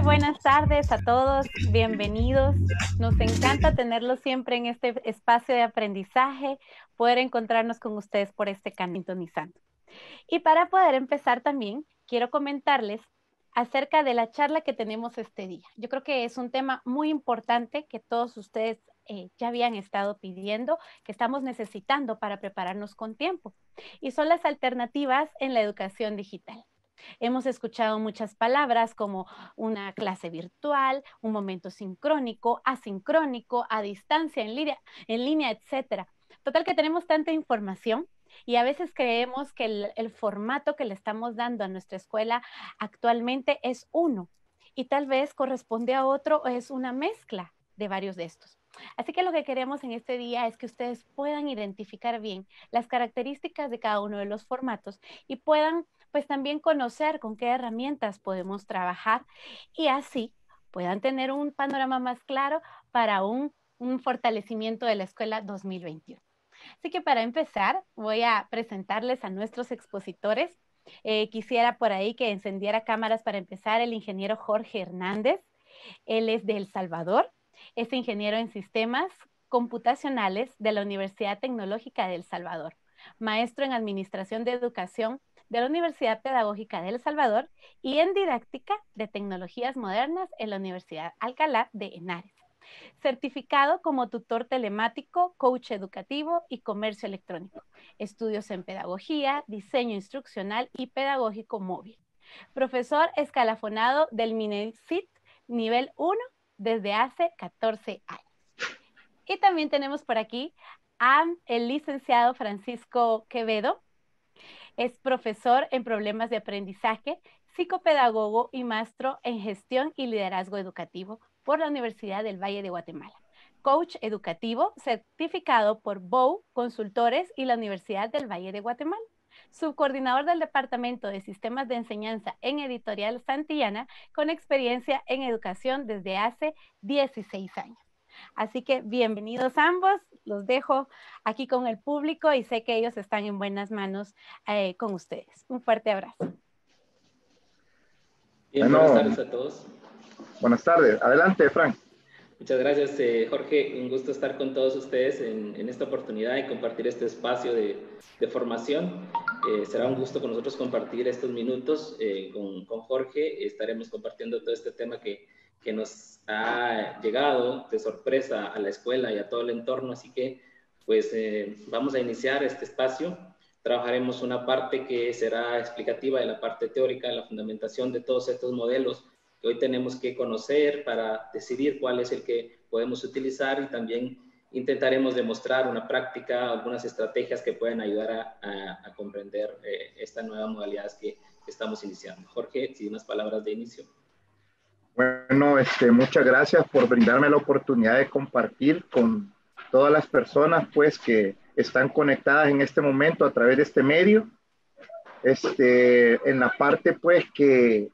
buenas tardes a todos, bienvenidos. Nos encanta tenerlos siempre en este espacio de aprendizaje, poder encontrarnos con ustedes por este canal sintonizando. Y para poder empezar también, quiero comentarles acerca de la charla que tenemos este día. Yo creo que es un tema muy importante que todos ustedes ya habían estado pidiendo, que estamos necesitando para prepararnos con tiempo, y son las alternativas en la educación digital. Hemos escuchado muchas palabras como una clase virtual, un momento sincrónico, asincrónico, a distancia, en línea, etcétera. Total que tenemos tanta información y a veces creemos que el formato que le estamos dando a nuestra escuela actualmente es uno y tal vez corresponde a otro o es una mezcla de varios de estos. Así que lo que queremos en este día es que ustedes puedan identificar bien las características de cada uno de los formatos y puedan pues también conocer con qué herramientas podemos trabajar y así puedan tener un panorama más claro para un fortalecimiento de la escuela 2021. Así que para empezar voy a presentarles a nuestros expositores. Quisiera por ahí que encendiera cámaras para empezar el ingeniero Jorge Hernández. Él es de El Salvador, es ingeniero en sistemas computacionales de la Universidad Tecnológica de El Salvador, maestro en Administración de Educación de la Universidad Pedagógica de El Salvador y en Didáctica de Tecnologías Modernas en la Universidad Alcalá de Henares. Certificado como tutor telemático, coach educativo y comercio electrónico. Estudios en pedagogía, diseño instruccional y pedagógico móvil. Profesor escalafonado del MINESIT nivel 1 desde hace 14 años. Y también tenemos por aquí a el licenciado Francisco Quevedo. Es profesor en problemas de aprendizaje, psicopedagogo y maestro en gestión y liderazgo educativo por la Universidad del Valle de Guatemala. Coach educativo certificado por BOU Consultores y la Universidad del Valle de Guatemala. Subcoordinador del Departamento de Sistemas de Enseñanza en Editorial Santillana, con experiencia en educación desde hace 16 años. Así que bienvenidos ambos, los dejo aquí con el público y sé que ellos están en buenas manos con ustedes. Un fuerte abrazo. Bien, buenas tardes a todos. Buenas tardes. Adelante, Frank. Muchas gracias, Jorge. Un gusto estar con todos ustedes en esta oportunidad y compartir este espacio de formación. Será un gusto con nosotros compartir estos minutos con Jorge. Estaremos compartiendo todo este tema que nos ha llegado de sorpresa a la escuela y a todo el entorno. Así que, pues, vamos a iniciar este espacio. Trabajaremos una parte que será explicativa de la parte teórica, de la fundamentación de todos estos modelos que hoy tenemos que conocer para decidir cuál es el que podemos utilizar, y también intentaremos demostrar una práctica, algunas estrategias que pueden ayudar a comprender esta nueva modalidad que estamos iniciando. Jorge, si unas palabras de inicio. Bueno, muchas gracias por brindarme la oportunidad de compartir con todas las personas pues que están conectadas en este momento a través de este medio. En la parte pues que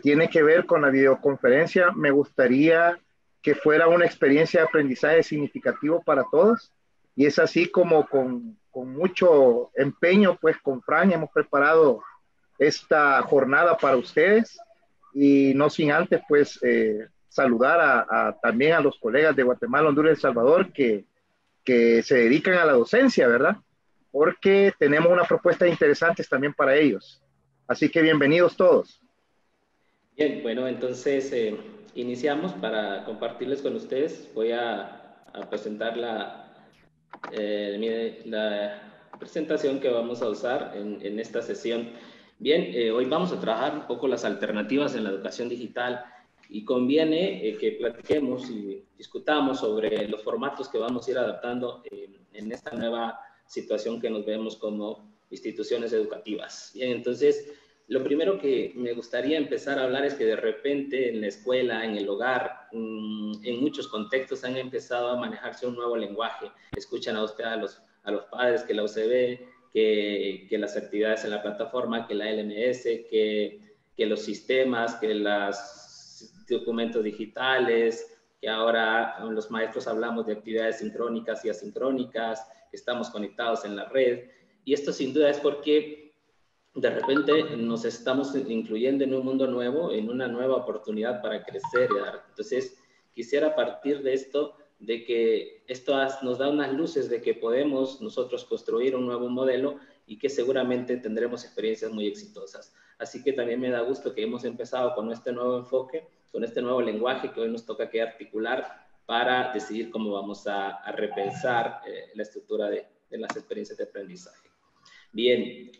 tiene que ver con la videoconferencia, me gustaría que fuera una experiencia de aprendizaje significativo para todos, y es así como con mucho empeño pues con Fran hemos preparado esta jornada para ustedes, y no sin antes pues saludar también a los colegas de Guatemala, Honduras y El Salvador que se dedican a la docencia, ¿verdad? Porque tenemos unas propuestas interesantes también para ellos. Así que bienvenidos todos. Bien, bueno, entonces iniciamos para compartirles con ustedes. Voy a presentar la presentación que vamos a usar en esta sesión. Bien, hoy vamos a trabajar un poco las alternativas en la educación digital, y conviene que platiquemos y discutamos sobre los formatos que vamos a ir adaptando en esta nueva situación que nos vemos como instituciones educativas. Bien, entonces, lo primero que me gustaría empezar a hablar es que de repente en la escuela, en el hogar, en muchos contextos han empezado a manejarse un nuevo lenguaje. Escuchan a usted a los padres que la UCB, que las actividades en la plataforma, que la LMS, que los sistemas, que los documentos digitales, que ahora los maestros hablamos de actividades sincrónicas y asincrónicas, que estamos conectados en la red. Y esto sin duda es porque de repente nos estamos incluyendo en un mundo nuevo, en una nueva oportunidad para crecer y dar. Entonces, quisiera partir de esto, de que esto nos da unas luces de que podemos nosotros construir un nuevo modelo y que seguramente tendremos experiencias muy exitosas. Así que también me da gusto que hemos empezado con este nuevo enfoque, con este nuevo lenguaje que hoy nos toca que articular para decidir cómo vamos a repensar la estructura de las experiencias de aprendizaje. Bien,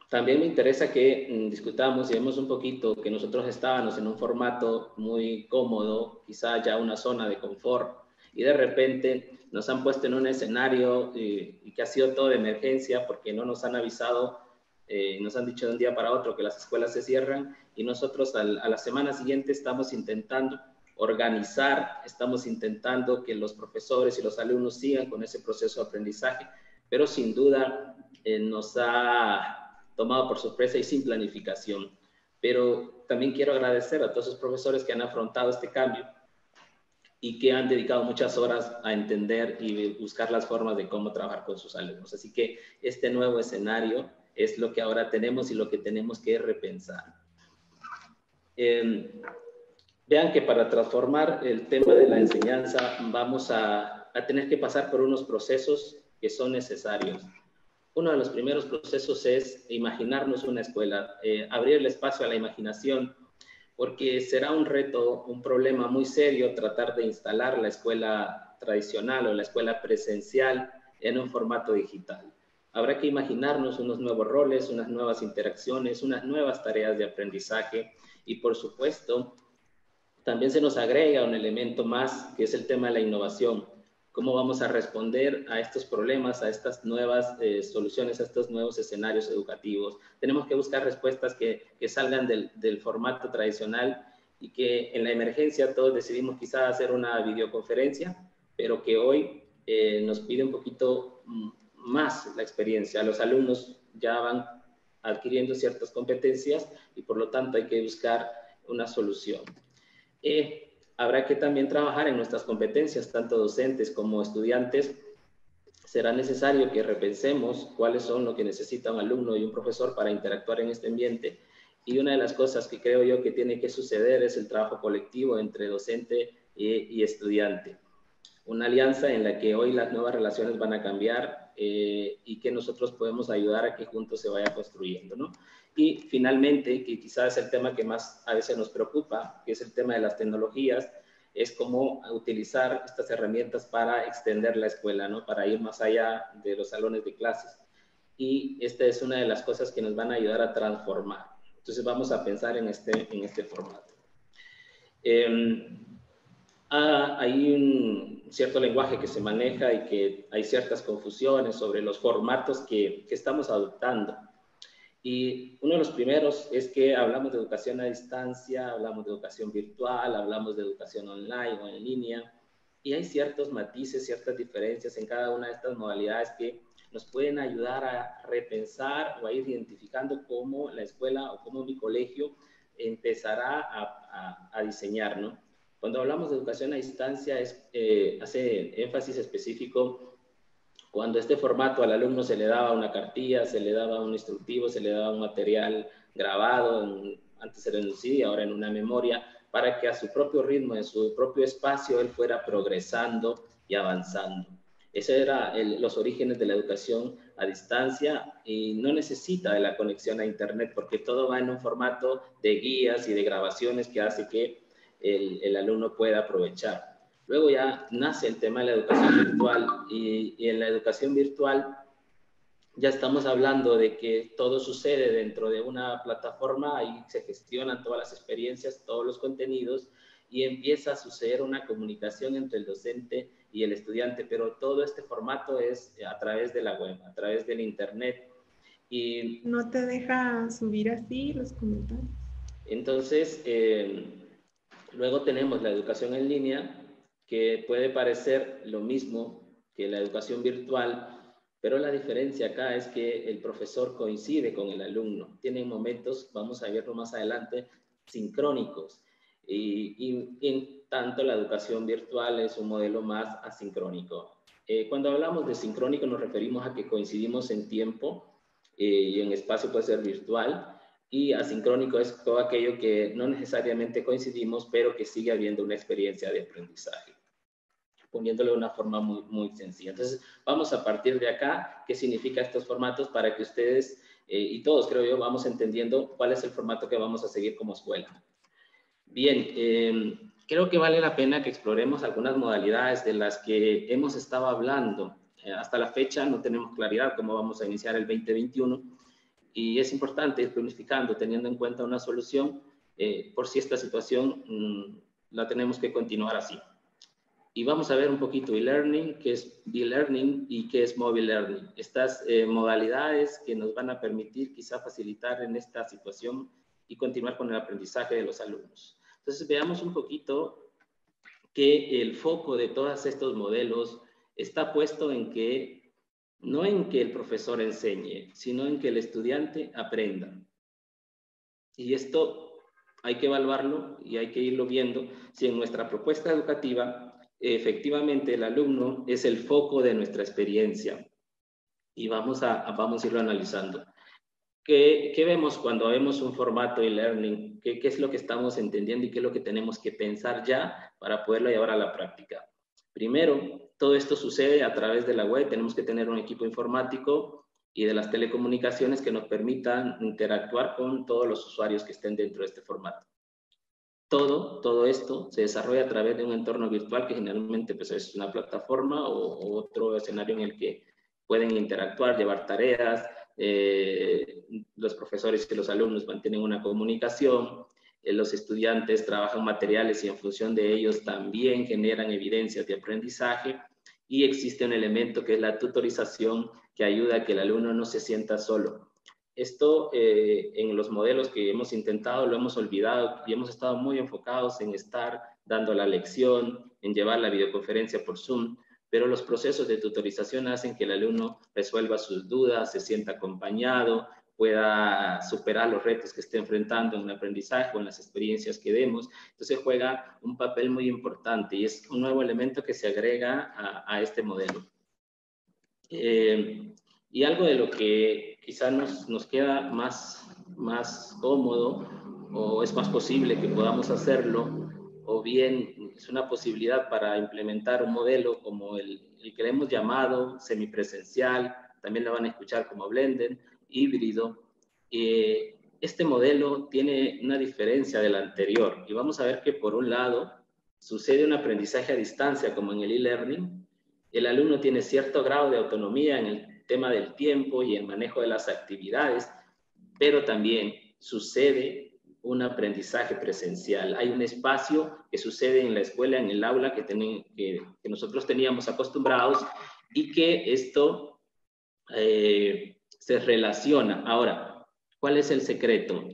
también me interesa que discutamos y vemos un poquito que nosotros estábamos en un formato muy cómodo, quizá ya una zona de confort, y de repente nos han puesto en un escenario y que ha sido todo de emergencia porque no nos han avisado, nos han dicho de un día para otro que las escuelas se cierran y nosotros a la semana siguiente estamos intentando organizar, estamos intentando que los profesores y los alumnos sigan con ese proceso de aprendizaje, pero sin duda nos ha tomado por sorpresa y sin planificación. Pero también quiero agradecer a todos esos profesores que han afrontado este cambio y que han dedicado muchas horas a entender y buscar las formas de cómo trabajar con sus alumnos. Así que este nuevo escenario es lo que ahora tenemos y lo que tenemos que repensar. Vean que para transformar el tema de la enseñanza vamos a tener que pasar por unos procesos que son necesarios. Uno de los primeros procesos es imaginarnos una escuela, abrir el espacio a la imaginación, porque será un reto, un problema muy serio tratar de instalar la escuela tradicional o la escuela presencial en un formato digital. Habrá que imaginarnos unos nuevos roles, unas nuevas interacciones, unas nuevas tareas de aprendizaje y, por supuesto, también se nos agrega un elemento más que es el tema de la innovación. ¿Cómo vamos a responder a estos problemas, a estas nuevas soluciones, a estos nuevos escenarios educativos? Tenemos que buscar respuestas que salgan del formato tradicional y que en la emergencia todos decidimos quizá hacer una videoconferencia, pero que hoy nos pide un poquito más la experiencia. Los alumnos ya van adquiriendo ciertas competencias y por lo tanto hay que buscar una solución. Habrá que también trabajar en nuestras competencias, tanto docentes como estudiantes. Será necesario que repensemos cuáles son lo que necesita un alumno y un profesor para interactuar en este ambiente. Y una de las cosas que creo yo que tiene que suceder es el trabajo colectivo entre docente y estudiante. Una alianza en la que hoy las nuevas relaciones van a cambiar y que nosotros podemos ayudar a que juntos se vaya construyendo, ¿no? Y finalmente, que quizás es el tema que más a veces nos preocupa, que es el tema de las tecnologías, es cómo utilizar estas herramientas para extender la escuela, ¿no? Para ir más allá de los salones de clases. Y esta es una de las cosas que nos van a ayudar a transformar. Entonces vamos a pensar en este formato. Hay un cierto lenguaje que se maneja y que hay ciertas confusiones sobre los formatos que estamos adoptando. Y uno de los primeros es que hablamos de educación a distancia, hablamos de educación virtual, hablamos de educación online o en línea, y hay ciertos matices, ciertas diferencias en cada una de estas modalidades que nos pueden ayudar a repensar o a ir identificando cómo la escuela o cómo mi colegio empezará a diseñar, ¿no? Cuando hablamos de educación a distancia, hace énfasis específico cuando este formato al alumno se le daba una cartilla, se le daba un instructivo, se le daba un material grabado, antes era en un CD, ahora en una memoria, para que a su propio ritmo, en su propio espacio, él fuera progresando y avanzando. Esos eran los orígenes de la educación a distancia y no necesita de la conexión a internet porque todo va en un formato de guías y de grabaciones que hace que el alumno pueda aprovechar. Luego ya nace el tema de la educación virtual y en la educación virtual ya estamos hablando de que todo sucede dentro de una plataforma, ahí se gestionan todas las experiencias, todos los contenidos y empieza a suceder una comunicación entre el docente y el estudiante, pero todo este formato es a través de la web, a través del internet. Y no te deja subir así los comentarios. Entonces, luego tenemos la educación en línea, que puede parecer lo mismo que la educación virtual, pero la diferencia acá es que el profesor coincide con el alumno. Tienen momentos, vamos a verlo más adelante, sincrónicos. Y en tanto la educación virtual es un modelo más asincrónico. Cuando hablamos de sincrónico nos referimos a que coincidimos en tiempo y en espacio puede ser virtual. Y asincrónico es todo aquello que no necesariamente coincidimos, pero que sigue habiendo una experiencia de aprendizaje, poniéndole de una forma muy sencilla. Entonces, vamos a partir de acá, qué significa estos formatos para que ustedes y todos, creo yo, vamos entendiendo cuál es el formato que vamos a seguir como escuela. Bien, creo que vale la pena que exploremos algunas modalidades de las que hemos estado hablando. Hasta la fecha no tenemos claridad cómo vamos a iniciar el 2021 y es importante ir planificando, teniendo en cuenta una solución por si esta situación la tenemos que continuar así. Y vamos a ver un poquito e-learning, qué es e-learning y qué es mobile learning. Estas modalidades que nos van a permitir quizá facilitar en esta situación y continuar con el aprendizaje de los alumnos. Entonces veamos un poquito que el foco de todos estos modelos está puesto en que, no en que el profesor enseñe, sino en que el estudiante aprenda. Y esto hay que evaluarlo y hay que irlo viendo si en nuestra propuesta educativa efectivamente el alumno es el foco de nuestra experiencia. Y vamos a irlo analizando. ¿Qué vemos cuando vemos un formato e-learning? ¿Qué es lo que estamos entendiendo y qué es lo que tenemos que pensar ya para poderlo llevar a la práctica? Primero, todo esto sucede a través de la web. Tenemos que tener un equipo informático y de las telecomunicaciones que nos permitan interactuar con todos los usuarios que estén dentro de este formato. Todo esto se desarrolla a través de un entorno virtual que generalmente pues, es una plataforma o otro escenario en el que pueden interactuar, llevar tareas, los profesores y los alumnos mantienen una comunicación, los estudiantes trabajan materiales y en función de ellos también generan evidencias de aprendizaje y existe un elemento que es la tutorización que ayuda a que el alumno no se sienta solo. Esto en los modelos que hemos intentado lo hemos olvidado y hemos estado muy enfocados en estar dando la lección, en llevar la videoconferencia por Zoom, pero los procesos de tutorización hacen que el alumno resuelva sus dudas, se sienta acompañado, pueda superar los retos que esté enfrentando en el aprendizaje o en las experiencias que demos. Entonces juega un papel muy importante y es un nuevo elemento que se agrega a este modelo. Y algo de lo que quizá nos queda más cómodo o es más posible que podamos hacerlo, o bien es una posibilidad para implementar un modelo como el que le hemos llamado semipresencial, también lo van a escuchar como blended, híbrido. Este modelo tiene una diferencia del anterior y vamos a ver que por un lado sucede un aprendizaje a distancia como en el e-learning. El alumno tiene cierto grado de autonomía en el tema del tiempo y el manejo de las actividades, pero también sucede un aprendizaje presencial. Hay un espacio que sucede en la escuela, en el aula, que nosotros teníamos acostumbrados y que esto se relaciona. Ahora, ¿cuál es el secreto?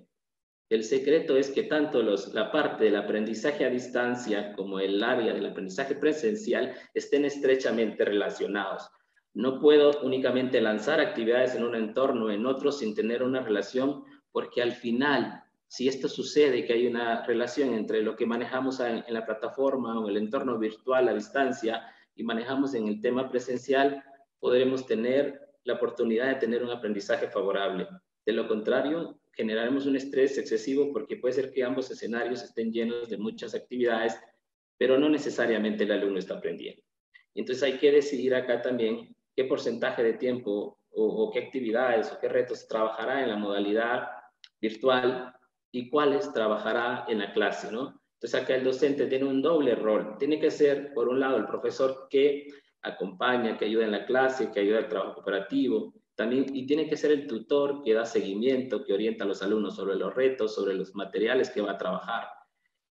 El secreto es que tanto la parte del aprendizaje a distancia como el área del aprendizaje presencial estén estrechamente relacionados. No puedo únicamente lanzar actividades en un entorno o en otro sin tener una relación, porque al final, si esto sucede, que hay una relación entre lo que manejamos en la plataforma o en el entorno virtual a distancia y manejamos en el tema presencial, podremos tener la oportunidad de tener un aprendizaje favorable. De lo contrario, generaremos un estrés excesivo porque puede ser que ambos escenarios estén llenos de muchas actividades, pero no necesariamente el alumno está aprendiendo. Entonces hay que decidir acá también qué porcentaje de tiempo o qué actividades o qué retos trabajará en la modalidad virtual y cuáles trabajará en la clase, ¿no? Entonces acá el docente tiene un doble rol. Tiene que ser, por un lado, el profesor que acompaña, que ayuda en la clase, que ayuda al trabajo cooperativo, también, y tiene que ser el tutor que da seguimiento, que orienta a los alumnos sobre los retos, sobre los materiales que va a trabajar.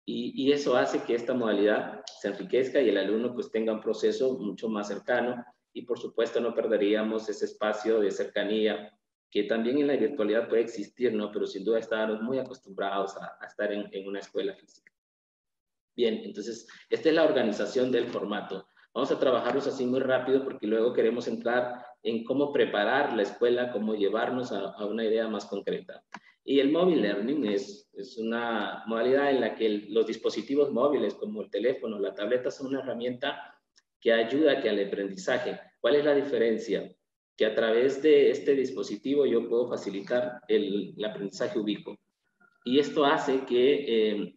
Y eso hace que esta modalidad se enriquezca y el alumno pues tenga un proceso mucho más cercano y por supuesto no perderíamos ese espacio de cercanía que también en la virtualidad puede existir, ¿no? Pero sin duda estamos muy acostumbrados a estar en una escuela física. Bien, entonces esta es la organización del formato. Vamos a trabajarlos así muy rápido porque luego queremos entrar en cómo preparar la escuela, cómo llevarnos a una idea más concreta. Y el mobile learning es una modalidad en la que los dispositivos móviles como el teléfono, la tableta son una herramienta que ayuda a que al aprendizaje. ¿Cuál es la diferencia? que a través de este dispositivo yo puedo facilitar el aprendizaje ubicuo. Y esto hace que,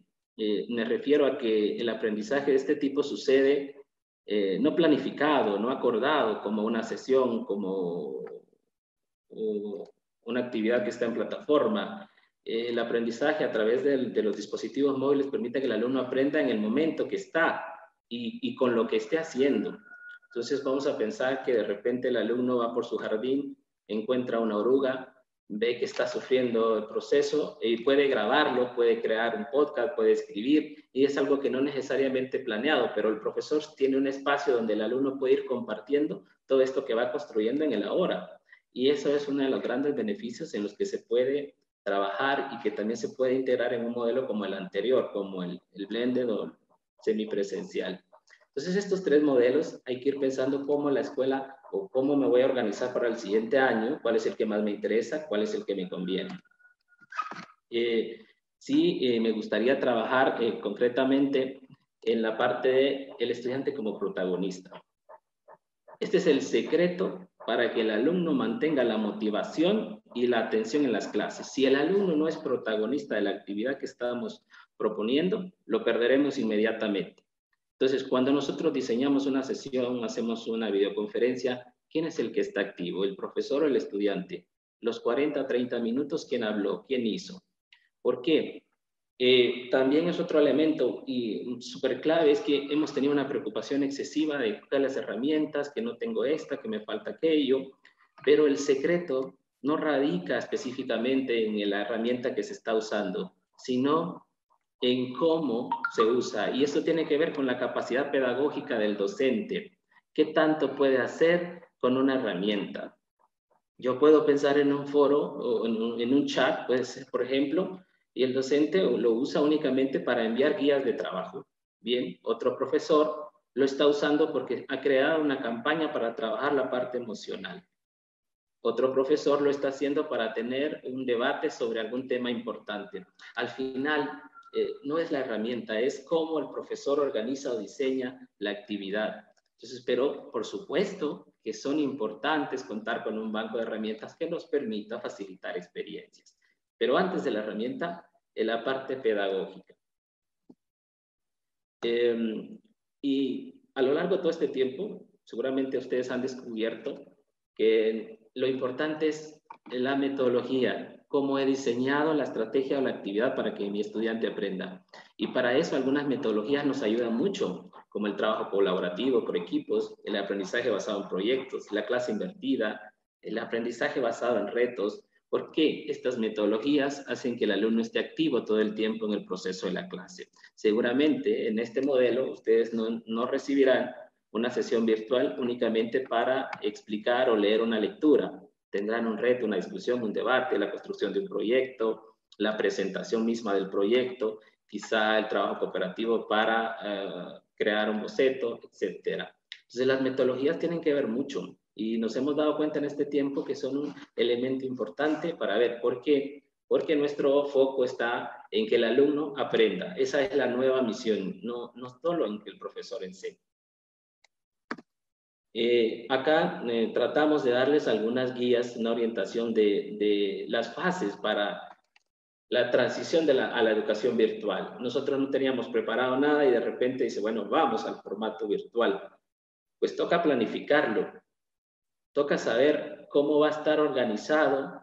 me refiero a que el aprendizaje de este tipo sucede no planificado, no acordado, como una sesión, como una actividad que está en plataforma. El aprendizaje a través de los dispositivos móviles permite que el alumno aprenda en el momento que está y con lo que esté haciendo. Entonces vamos a pensar que de repente el alumno va por su jardín, encuentra una oruga, ve que está sufriendo el proceso y puede grabarlo, puede crear un podcast, puede escribir, y es algo que no necesariamente planeado, pero el profesor tiene un espacio donde el alumno puede ir compartiendo todo esto que va construyendo en el ahora. Y eso es uno de los grandes beneficios en los que se puede trabajar y que también se puede integrar en un modelo como el anterior, como el blended o semipresencial. Entonces, estos tres modelos hay que ir pensando cómo la escuela o cómo me voy a organizar para el siguiente año, cuál es el que más me interesa, cuál es el que me conviene. Sí, me gustaría trabajar concretamente en la parte del estudiante como protagonista. Este es el secreto para que el alumno mantenga la motivación y la atención en las clases. Si el alumno no es protagonista de la actividad que estamos proponiendo, lo perderemos inmediatamente. Entonces, cuando nosotros diseñamos una sesión, hacemos una videoconferencia, ¿quién es el que está activo? ¿El profesor o el estudiante? Los 40, 30 minutos, ¿quién habló? ¿Quién hizo? ¿Por qué? También es otro elemento y súper clave, es que hemos tenido una preocupación excesiva de las herramientas, que no tengo esta, que me falta aquello, pero el secreto no radica específicamente en la herramienta que se está usando, sino en cómo se usa. Y eso tiene que ver con la capacidad pedagógica del docente. ¿Qué tanto puede hacer con una herramienta? Yo puedo pensar en un foro o en un chat, puede ser, por ejemplo, y el docente lo usa únicamente para enviar guías de trabajo. Bien, otro profesor lo está usando porque ha creado una campaña para trabajar la parte emocional. Otro profesor lo está haciendo para tener un debate sobre algún tema importante. Al final, no es la herramienta, es cómo el profesor organiza o diseña la actividad. Entonces, pero por supuesto que son importantes contar con un banco de herramientas que nos permita facilitar experiencias. Pero antes de la herramienta, la parte pedagógica. Y a lo largo de todo este tiempo, seguramente ustedes han descubierto que lo importante es la metodología, cómo he diseñado la estrategia o la actividad para que mi estudiante aprenda. Y para eso algunas metodologías nos ayudan mucho, como el trabajo colaborativo por equipos, el aprendizaje basado en proyectos, la clase invertida, el aprendizaje basado en retos, porque estas metodologías hacen que el alumno esté activo todo el tiempo en el proceso de la clase. Seguramente en este modelo ustedes no recibirán una sesión virtual únicamente para explicar o leer una lectura. Tendrán un reto, una discusión, un debate, la construcción de un proyecto, la presentación misma del proyecto, quizá el trabajo cooperativo para crear un boceto, etc. Entonces las metodologías tienen que ver mucho y nos hemos dado cuenta en este tiempo que son un elemento importante para ver por qué. Porque nuestro foco está en que el alumno aprenda. Esa es la nueva misión, no solo en que el profesor enseñe. Acá tratamos de darles algunas guías, una orientación de las fases para la transición a la educación virtual. Nosotros no teníamos preparado nada y de repente dice, bueno, vamos al formato virtual. Pues toca planificarlo, toca saber cómo va a estar organizado,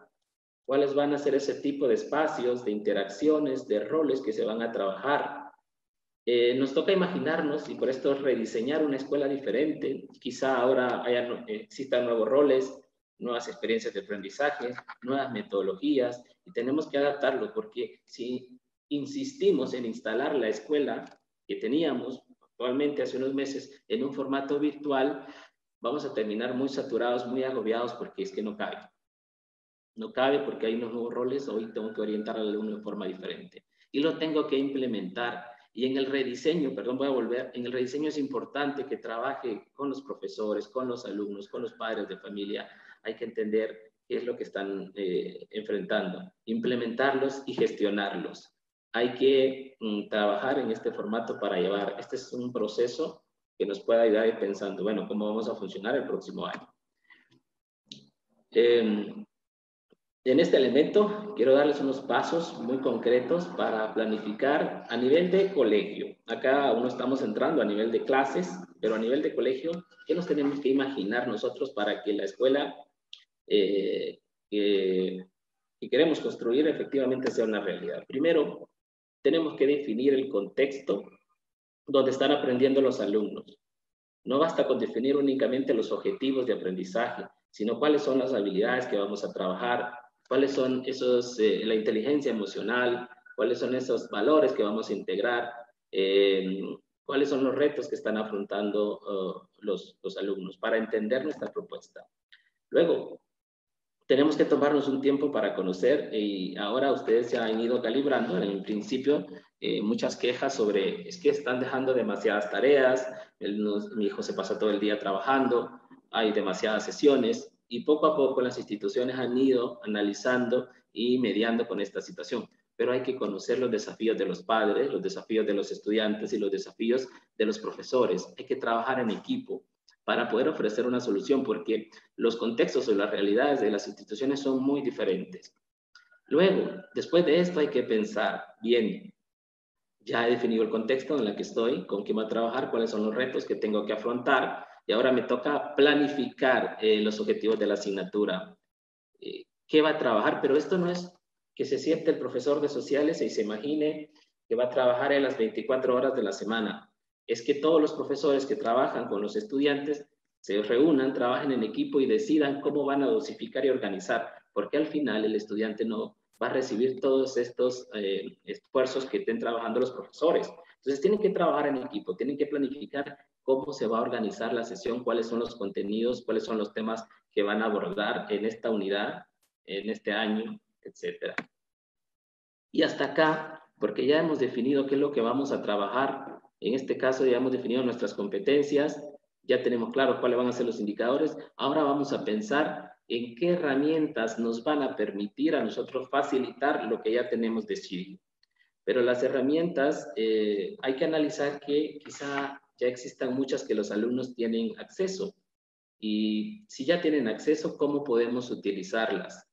cuáles van a ser ese tipo de espacios, de interacciones, de roles que se van a trabajar. Nos toca imaginarnos, y por esto rediseñar una escuela diferente. Quizá ahora existan nuevos roles, nuevas experiencias de aprendizaje, nuevas metodologías, y tenemos que adaptarlo, porque si insistimos en instalar la escuela que teníamos actualmente hace unos meses en un formato virtual, vamos a terminar muy saturados, muy agobiados, porque es que no cabe. No cabe porque hay unos nuevos roles, hoy tengo que orientar al alumno de forma diferente. Y lo tengo que implementar. Y en el rediseño, en el rediseño es importante que trabaje con los profesores, con los alumnos, con los padres de familia. Hay que entender qué es lo que están enfrentando, implementarlos y gestionarlos. Hay que trabajar en este formato para llevar. Este es un proceso que nos puede ayudar a ir pensando, bueno, ¿cómo vamos a funcionar el próximo año? En este elemento quiero darles unos pasos muy concretos para planificar a nivel de colegio. Acá aún no estamos entrando a nivel de clases, pero a nivel de colegio, ¿qué nos tenemos que imaginar nosotros para que la escuela que queremos construir efectivamente sea una realidad? Primero, tenemos que definir el contexto donde están aprendiendo los alumnos. No basta con definir únicamente los objetivos de aprendizaje, sino cuáles son las habilidades que vamos a trabajar, cuáles son esos, la inteligencia emocional, cuáles son esos valores que vamos a integrar, cuáles son los retos que están afrontando los alumnos para entender nuestra propuesta. Luego, tenemos que tomarnos un tiempo para conocer y ahora ustedes ya han ido calibrando. En principio, muchas quejas sobre es que están dejando demasiadas tareas, mi hijo se pasa todo el día trabajando, hay demasiadas sesiones y poco a poco las instituciones han ido analizando y mediando con esta situación. Pero hay que conocer los desafíos de los padres, los desafíos de los estudiantes y los desafíos de los profesores. Hay que trabajar en equipo para poder ofrecer una solución, porque los contextos o las realidades de las instituciones son muy diferentes. Luego, después de esto hay que pensar, bien, ya he definido el contexto en el que estoy, con quién voy a trabajar, cuáles son los retos que tengo que afrontar, y ahora me toca planificar los objetivos de la asignatura. ¿Qué va a trabajar? Pero esto no es que se siente el profesor de sociales y se imagine que va a trabajar en las 24 horas de la semana. Es que todos los profesores que trabajan con los estudiantes se reúnan, trabajen en equipo y decidan cómo van a dosificar y organizar, porque al final el estudiante no va a recibir todos estos esfuerzos que estén trabajando los profesores. Entonces tienen que trabajar en equipo, tienen que planificar cómo se va a organizar la sesión, cuáles son los contenidos, cuáles son los temas que van a abordar en esta unidad, en este año, etcétera. Y hasta acá, porque ya hemos definido qué es lo que vamos a trabajar. En este caso ya hemos definido nuestras competencias, ya tenemos claro cuáles van a ser los indicadores. Ahora vamos a pensar en qué herramientas nos van a permitir a nosotros facilitar lo que ya tenemos decidido. Pero las herramientas, hay que analizar que quizá ya existan muchas que los alumnos tienen acceso. Y si ya tienen acceso, ¿cómo podemos utilizarlas?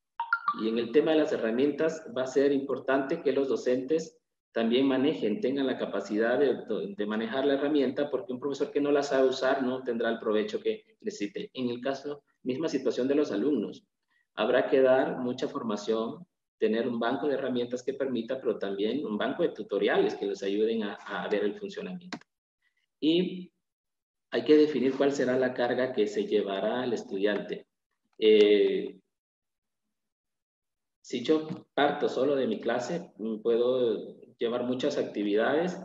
Y en el tema de las herramientas va a ser importante que los docentes también manejen, tengan la capacidad de manejar la herramienta, porque un profesor que no la sabe usar no tendrá el provecho que necesite. En el caso, misma situación de los alumnos. Habrá que dar mucha formación, tener un banco de herramientas que permita, pero también un banco de tutoriales que les ayuden a ver el funcionamiento. Y hay que definir cuál será la carga que se llevará al estudiante. Si yo parto solo de mi clase, puedo llevar muchas actividades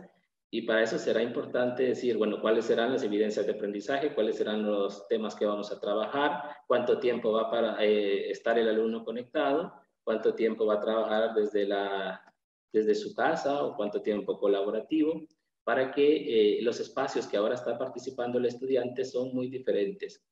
y para eso será importante decir, bueno, cuáles serán las evidencias de aprendizaje, cuáles serán los temas que vamos a trabajar, cuánto tiempo va para estar el alumno conectado, cuánto tiempo va a trabajar desde su casa o cuánto tiempo colaborativo, para que los espacios que ahora está participando el estudiante son muy diferentes.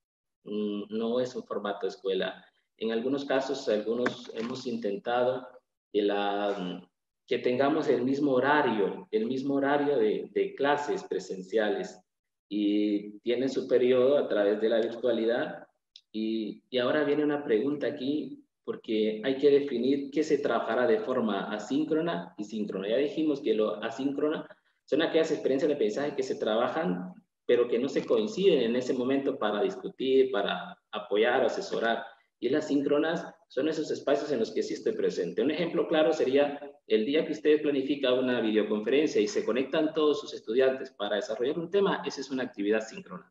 No es un formato de escuela. En algunos casos, algunos hemos intentado que tengamos el mismo horario de clases presenciales y tienen su periodo a través de la virtualidad. Y ahora viene una pregunta aquí, porque hay que definir qué se trabajará de forma asíncrona y síncrona. Ya dijimos que lo asíncrona son aquellas experiencias de aprendizaje que se trabajan, pero que no se coinciden en ese momento para discutir, para apoyar, asesorar. Y las síncronas son esos espacios en los que sí estoy presente. Un ejemplo claro sería el día que usted planifica una videoconferencia y se conectan todos sus estudiantes para desarrollar un tema, esa es una actividad síncrona.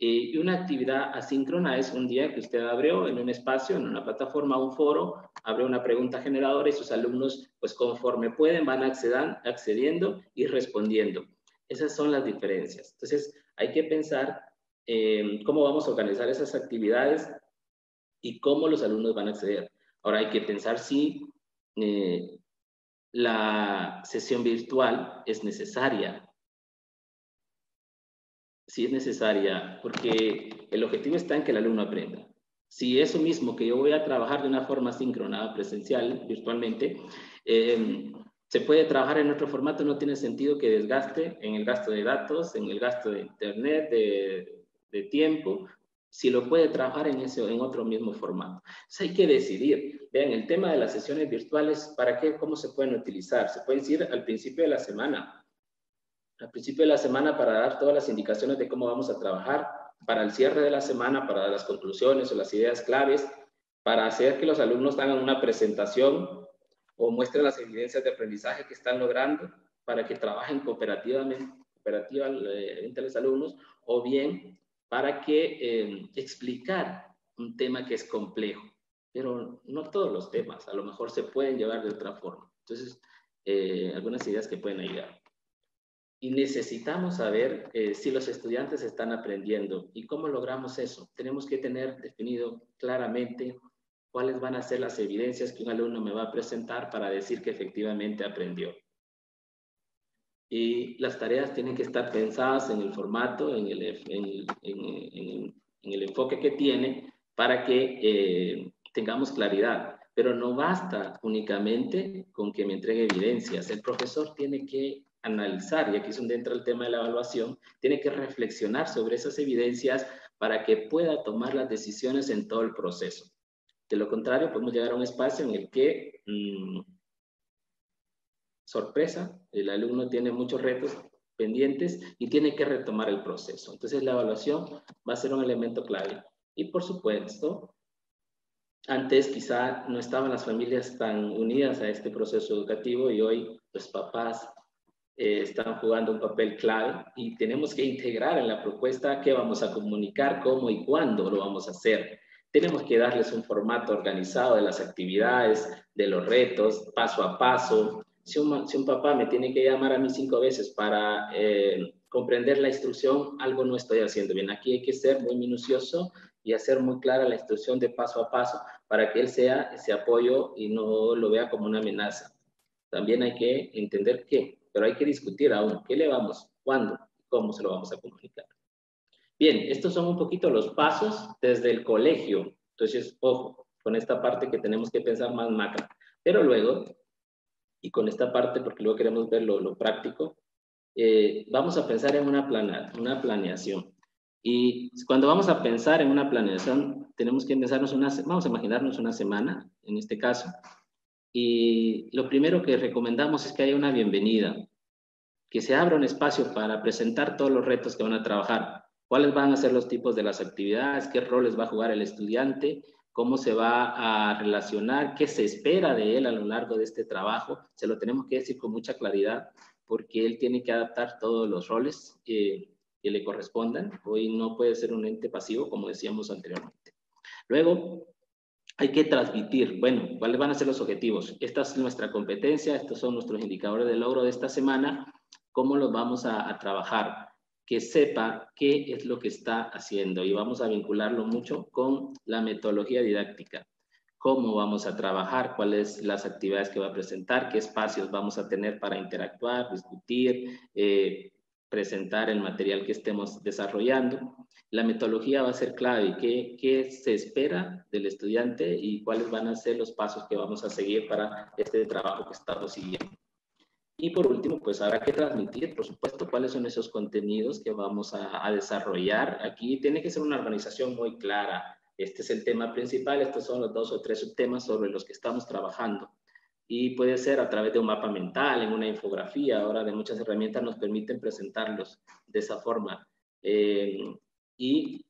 Y una actividad asíncrona es un día que usted abrió en un espacio, en una plataforma, un foro, abre una pregunta generadora y sus alumnos, pues conforme pueden, van accediendo y respondiendo. Esas son las diferencias. Entonces, hay que pensar cómo vamos a organizar esas actividades y cómo los alumnos van a acceder. Ahora hay que pensar si la sesión virtual es necesaria. Si es necesaria, porque el objetivo está en que el alumno aprenda. Si eso mismo que yo voy a trabajar de una forma síncrona, presencial, virtualmente, se puede trabajar en otro formato, no tiene sentido que desgaste en el gasto de datos, en el gasto de internet, de tiempo, si lo puede trabajar en otro mismo formato. Entonces hay que decidir. Vean, el tema de las sesiones virtuales, ¿para qué? ¿Cómo se pueden utilizar? Se pueden ir al principio de la semana. Al principio de la semana para dar todas las indicaciones de cómo vamos a trabajar, para el cierre de la semana, para las conclusiones o las ideas claves, para hacer que los alumnos hagan una presentación o muestren las evidencias de aprendizaje que están logrando, para que trabajen cooperativamente los alumnos, o bien para que explicar un tema que es complejo, pero no todos los temas, a lo mejor se pueden llevar de otra forma. Entonces, algunas ideas que pueden ayudar. Y necesitamos saber si los estudiantes están aprendiendo y cómo logramos eso. Tenemos que tener definido claramente cuáles van a ser las evidencias que un alumno me va a presentar para decir que efectivamente aprendió. Y las tareas tienen que estar pensadas en el formato, en el enfoque que tiene, para que tengamos claridad. Pero no basta únicamente con que me entregue evidencias. El profesor tiene que analizar, y aquí es donde entra el tema de la evaluación, tiene que reflexionar sobre esas evidencias para que pueda tomar las decisiones en todo el proceso. De lo contrario, podemos llegar a un espacio en el que, sorpresa, el alumno tiene muchos retos pendientes y tiene que retomar el proceso. Entonces, la evaluación va a ser un elemento clave. Y por supuesto, antes quizá no estaban las familias tan unidas a este proceso educativo y hoy los papás están jugando un papel clave y tenemos que integrar en la propuesta qué vamos a comunicar, cómo y cuándo lo vamos a hacer. Tenemos que darles un formato organizado de las actividades, de los retos, paso a paso. Si un papá me tiene que llamar a mí 5 veces para comprender la instrucción, algo no estoy haciendo bien. Aquí hay que ser muy minucioso y hacer muy clara la instrucción de paso a paso para que él sea ese apoyo y no lo vea como una amenaza. También hay que entender qué, pero hay que discutir aún qué le vamos, cuándo, cómo se lo vamos a comunicar. Bien, estos son un poquito los pasos desde el colegio. Entonces, ojo, con esta parte que tenemos que pensar más macro. Pero luego, y con esta parte, porque luego queremos ver lo práctico, vamos a pensar en una planeación. Y cuando vamos a pensar en una planeación, tenemos que pensarnos vamos a imaginarnos una semana, en este caso, y lo primero que recomendamos es que haya una bienvenida, que se abra un espacio para presentar todos los retos que van a trabajar, cuáles van a ser los tipos de las actividades, qué roles va a jugar el estudiante, cómo se va a relacionar, qué se espera de él a lo largo de este trabajo. Se lo tenemos que decir con mucha claridad, porque él tiene que adaptar todos los roles que le correspondan. Hoy no puede ser un ente pasivo, como decíamos anteriormente. Luego, hay que transmitir, bueno, cuáles van a ser los objetivos. Esta es nuestra competencia, estos son nuestros indicadores de logro de esta semana, cómo los vamos a trabajar, que sepa qué es lo que está haciendo y vamos a vincularlo mucho con la metodología didáctica. Cómo vamos a trabajar, cuáles las actividades que va a presentar, qué espacios vamos a tener para interactuar, discutir, presentar el material que estemos desarrollando. La metodología va a ser clave, qué se espera del estudiante y cuáles van a ser los pasos que vamos a seguir para este trabajo que estamos siguiendo. Y por último, pues habrá que transmitir, por supuesto, cuáles son esos contenidos que vamos a desarrollar. Aquí tiene que ser una organización muy clara. Este es el tema principal, estos son los 2 o 3 subtemas sobre los que estamos trabajando. Y puede ser a través de un mapa mental, en una infografía. Ahora de muchas herramientas nos permiten presentarlos de esa forma. Y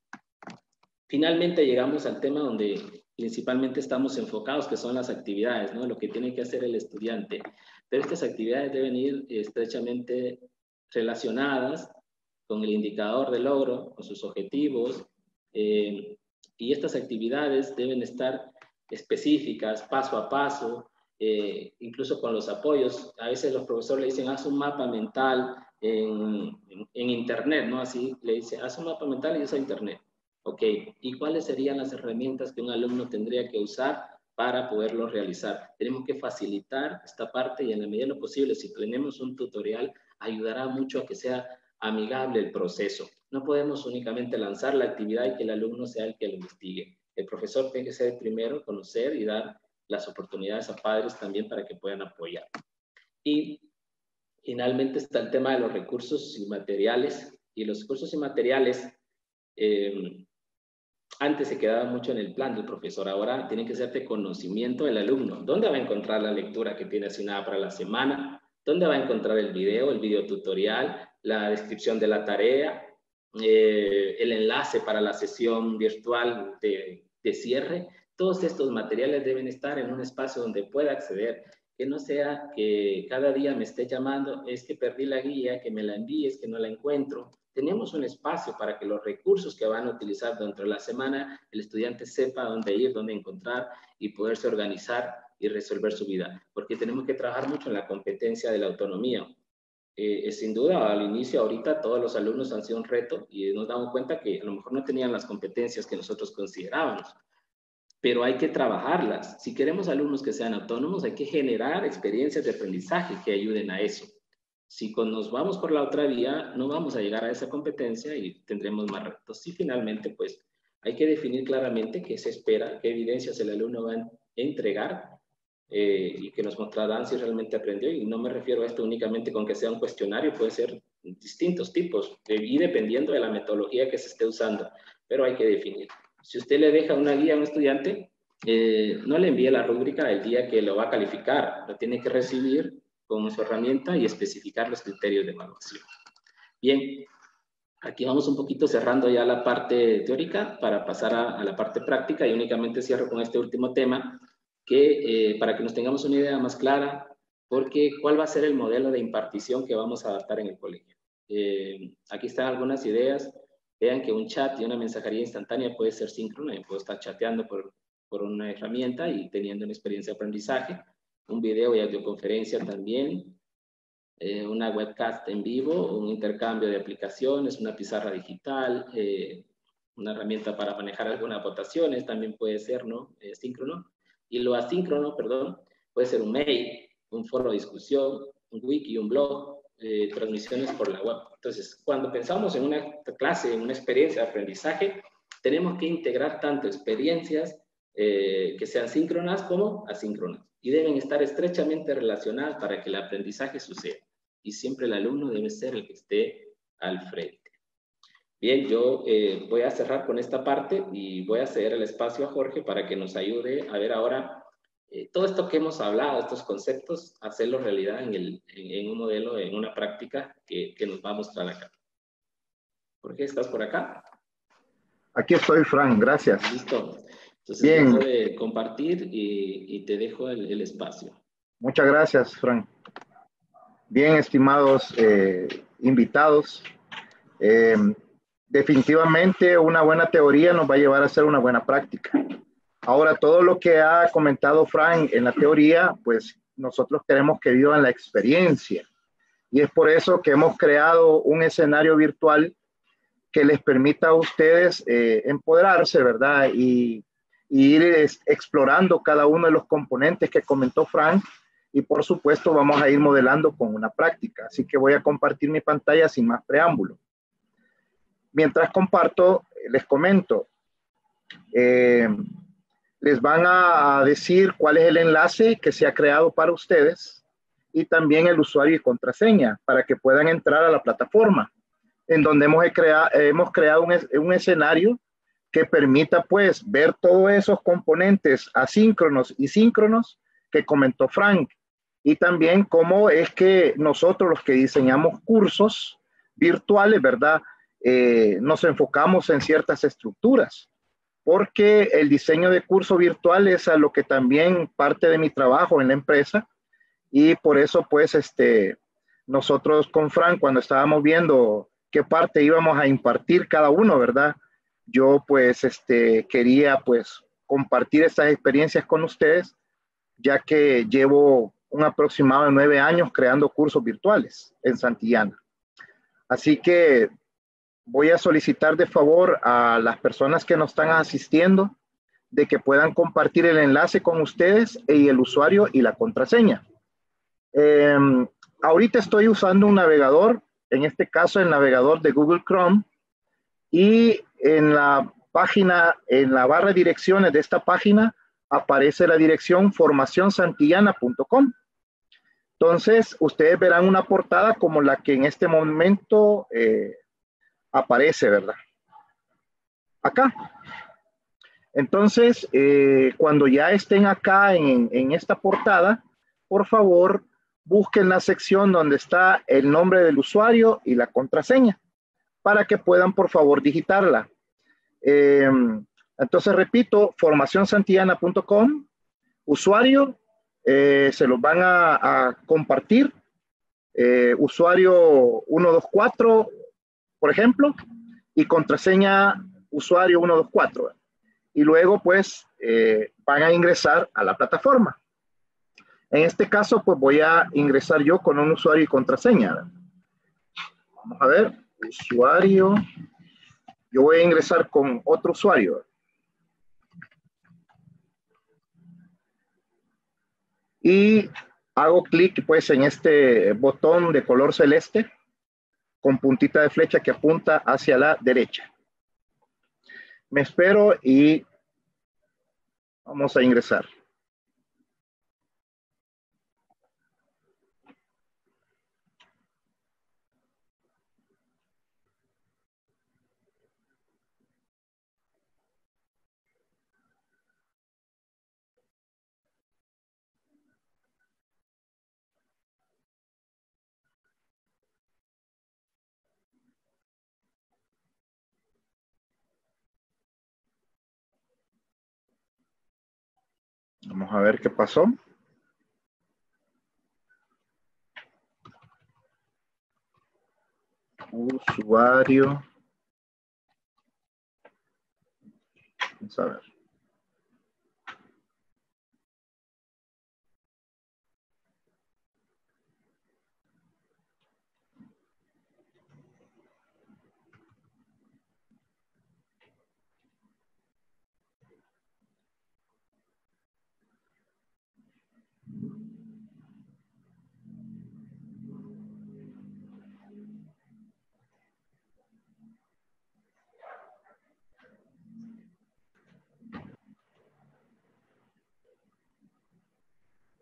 finalmente llegamos al tema donde principalmente estamos enfocados, que son las actividades, ¿no? Lo que tiene que hacer el estudiante. Pero estas actividades deben ir estrechamente relacionadas con el indicador de logro, con sus objetivos, y estas actividades deben estar específicas, paso a paso, incluso con los apoyos. A veces los profesores le dicen, haz un mapa mental en internet, ¿no? Así le dicen, haz un mapa mental y usa internet. Ok, ¿y cuáles serían las herramientas que un alumno tendría que usar para poderlo realizar? Tenemos que facilitar esta parte y en la medida de lo posible, si tenemos un tutorial, ayudará mucho a que sea amigable el proceso. No podemos únicamente lanzar la actividad y que el alumno sea el que lo investigue. El profesor tiene que ser el primero, conocer y dar las oportunidades a padres también para que puedan apoyar. Y finalmente está el tema de los recursos y materiales. Y los recursos y materiales Antes se quedaba mucho en el plan del profesor, ahora tiene que ser de conocimiento del alumno. ¿Dónde va a encontrar la lectura que tiene asignada para la semana? ¿Dónde va a encontrar el video tutorial, la descripción de la tarea, el enlace para la sesión virtual de cierre? Todos estos materiales deben estar en un espacio donde pueda acceder, que no sea que cada día me esté llamando, es que perdí la guía, que me la envíes, que no la encuentro. Tenemos un espacio para que los recursos que van a utilizar dentro de la semana, el estudiante sepa dónde ir, dónde encontrar y poderse organizar y resolver su vida. Porque tenemos que trabajar mucho en la competencia de la autonomía. Sin duda, al inicio, ahorita, todos los alumnos han sido un reto y nos damos cuenta que a lo mejor no tenían las competencias que nosotros considerábamos, pero hay que trabajarlas. Si queremos alumnos que sean autónomos, hay que generar experiencias de aprendizaje que ayuden a eso. Si nos vamos por la otra vía, no vamos a llegar a esa competencia y tendremos más retos. Y finalmente, pues, hay que definir claramente qué se espera, qué evidencias el alumno va a entregar y que nos mostrarán si realmente aprendió. Y no me refiero a esto únicamente con que sea un cuestionario, puede ser distintos tipos y dependiendo de la metodología que se esté usando, pero hay que definir. Si usted le deja una guía a un estudiante, no le envíe la rúbrica el día que lo va a calificar, lo tiene que recibir con su herramienta y especificar los criterios de evaluación. Bien, aquí vamos un poquito cerrando ya la parte teórica para pasar a la parte práctica y únicamente cierro con este último tema que para que nos tengamos una idea más clara, porque ¿cuál va a ser el modelo de impartición que vamos a adaptar en el colegio? Aquí están algunas ideas. Vean que un chat y una mensajería instantánea puede ser síncrona. Yo puedo estar chateando por una herramienta y teniendo una experiencia de aprendizaje. Un video y audioconferencia también. Una webcast en vivo, un intercambio de aplicaciones, una pizarra digital, una herramienta para manejar algunas votaciones, también puede ser, ¿no? Síncrono. Y lo asíncrono, perdón, puede ser un mail, un foro de discusión, un wiki, un blog, transmisiones por la web. Entonces, cuando pensamos en una clase, en una experiencia de aprendizaje, tenemos que integrar tanto experiencias que sean síncronas como asíncronas y deben estar estrechamente relacionadas para que el aprendizaje suceda. Y siempre el alumno debe ser el que esté al frente. Bien, yo voy a cerrar con esta parte y voy a ceder el espacio a Jorge para que nos ayude a ver ahora todo esto que hemos hablado, estos conceptos, hacerlo realidad en un modelo, en una práctica que nos va a mostrar acá. Jorge, ¿estás por acá? Aquí estoy, Fran, gracias. Listo. Entonces, bien. Dejo de compartir y te dejo el espacio. Muchas gracias, Fran. Bien, estimados invitados, definitivamente una buena teoría nos va a llevar a hacer una buena práctica. Ahora, todo lo que ha comentado Fran en la teoría, pues nosotros queremos que vivan la experiencia. Y es por eso que hemos creado un escenario virtual que les permita a ustedes empoderarse, ¿verdad? Y ir explorando cada uno de los componentes que comentó Fran. Y por supuesto vamos a ir modelando con una práctica. Así que voy a compartir mi pantalla sin más preámbulo. Mientras comparto, les comento. Les van a decir cuál es el enlace que se ha creado para ustedes y también el usuario y contraseña para que puedan entrar a la plataforma en donde hemos creado un escenario que permita pues ver todos esos componentes asíncronos y síncronos que comentó Frank y también cómo es que nosotros los que diseñamos cursos virtuales, ¿verdad? Nos enfocamos en ciertas estructuras. Porque el diseño de curso virtual es a lo que también parte de mi trabajo en la empresa y por eso pues nosotros con Fran cuando estábamos viendo qué parte íbamos a impartir cada uno, ¿verdad? Yo pues quería pues compartir estas experiencias con ustedes ya que llevo un aproximado de 9 años creando cursos virtuales en Santillana. Así que voy a solicitar de favor a las personas que nos están asistiendo de que puedan compartir el enlace con ustedes y el usuario y la contraseña. Ahorita estoy usando un navegador, en este caso el navegador de Google Chrome, y en la página, en la barra de direcciones de esta página, aparece la dirección formacionsantillana.com. Entonces, ustedes verán una portada como la que en este momento aparece, ¿verdad? Acá. Entonces, cuando ya estén acá en esta portada, por favor, busquen la sección donde está el nombre del usuario y la contraseña para que puedan, por favor, digitarla. Entonces, repito, formacionsantillana.com, usuario, se los van a compartir, usuario 124, por ejemplo, y contraseña usuario 124. Y luego, pues, van a ingresar a la plataforma. En este caso, pues voy a ingresar yo con un usuario y contraseña. Vamos a ver, usuario. Yo voy a ingresar con otro usuario. Y hago clic, pues, en este botón de color celeste con puntita de flecha que apunta hacia la derecha. Me espero y vamos a ingresar. Vamos a ver qué pasó. Usuario. Vamos a ver.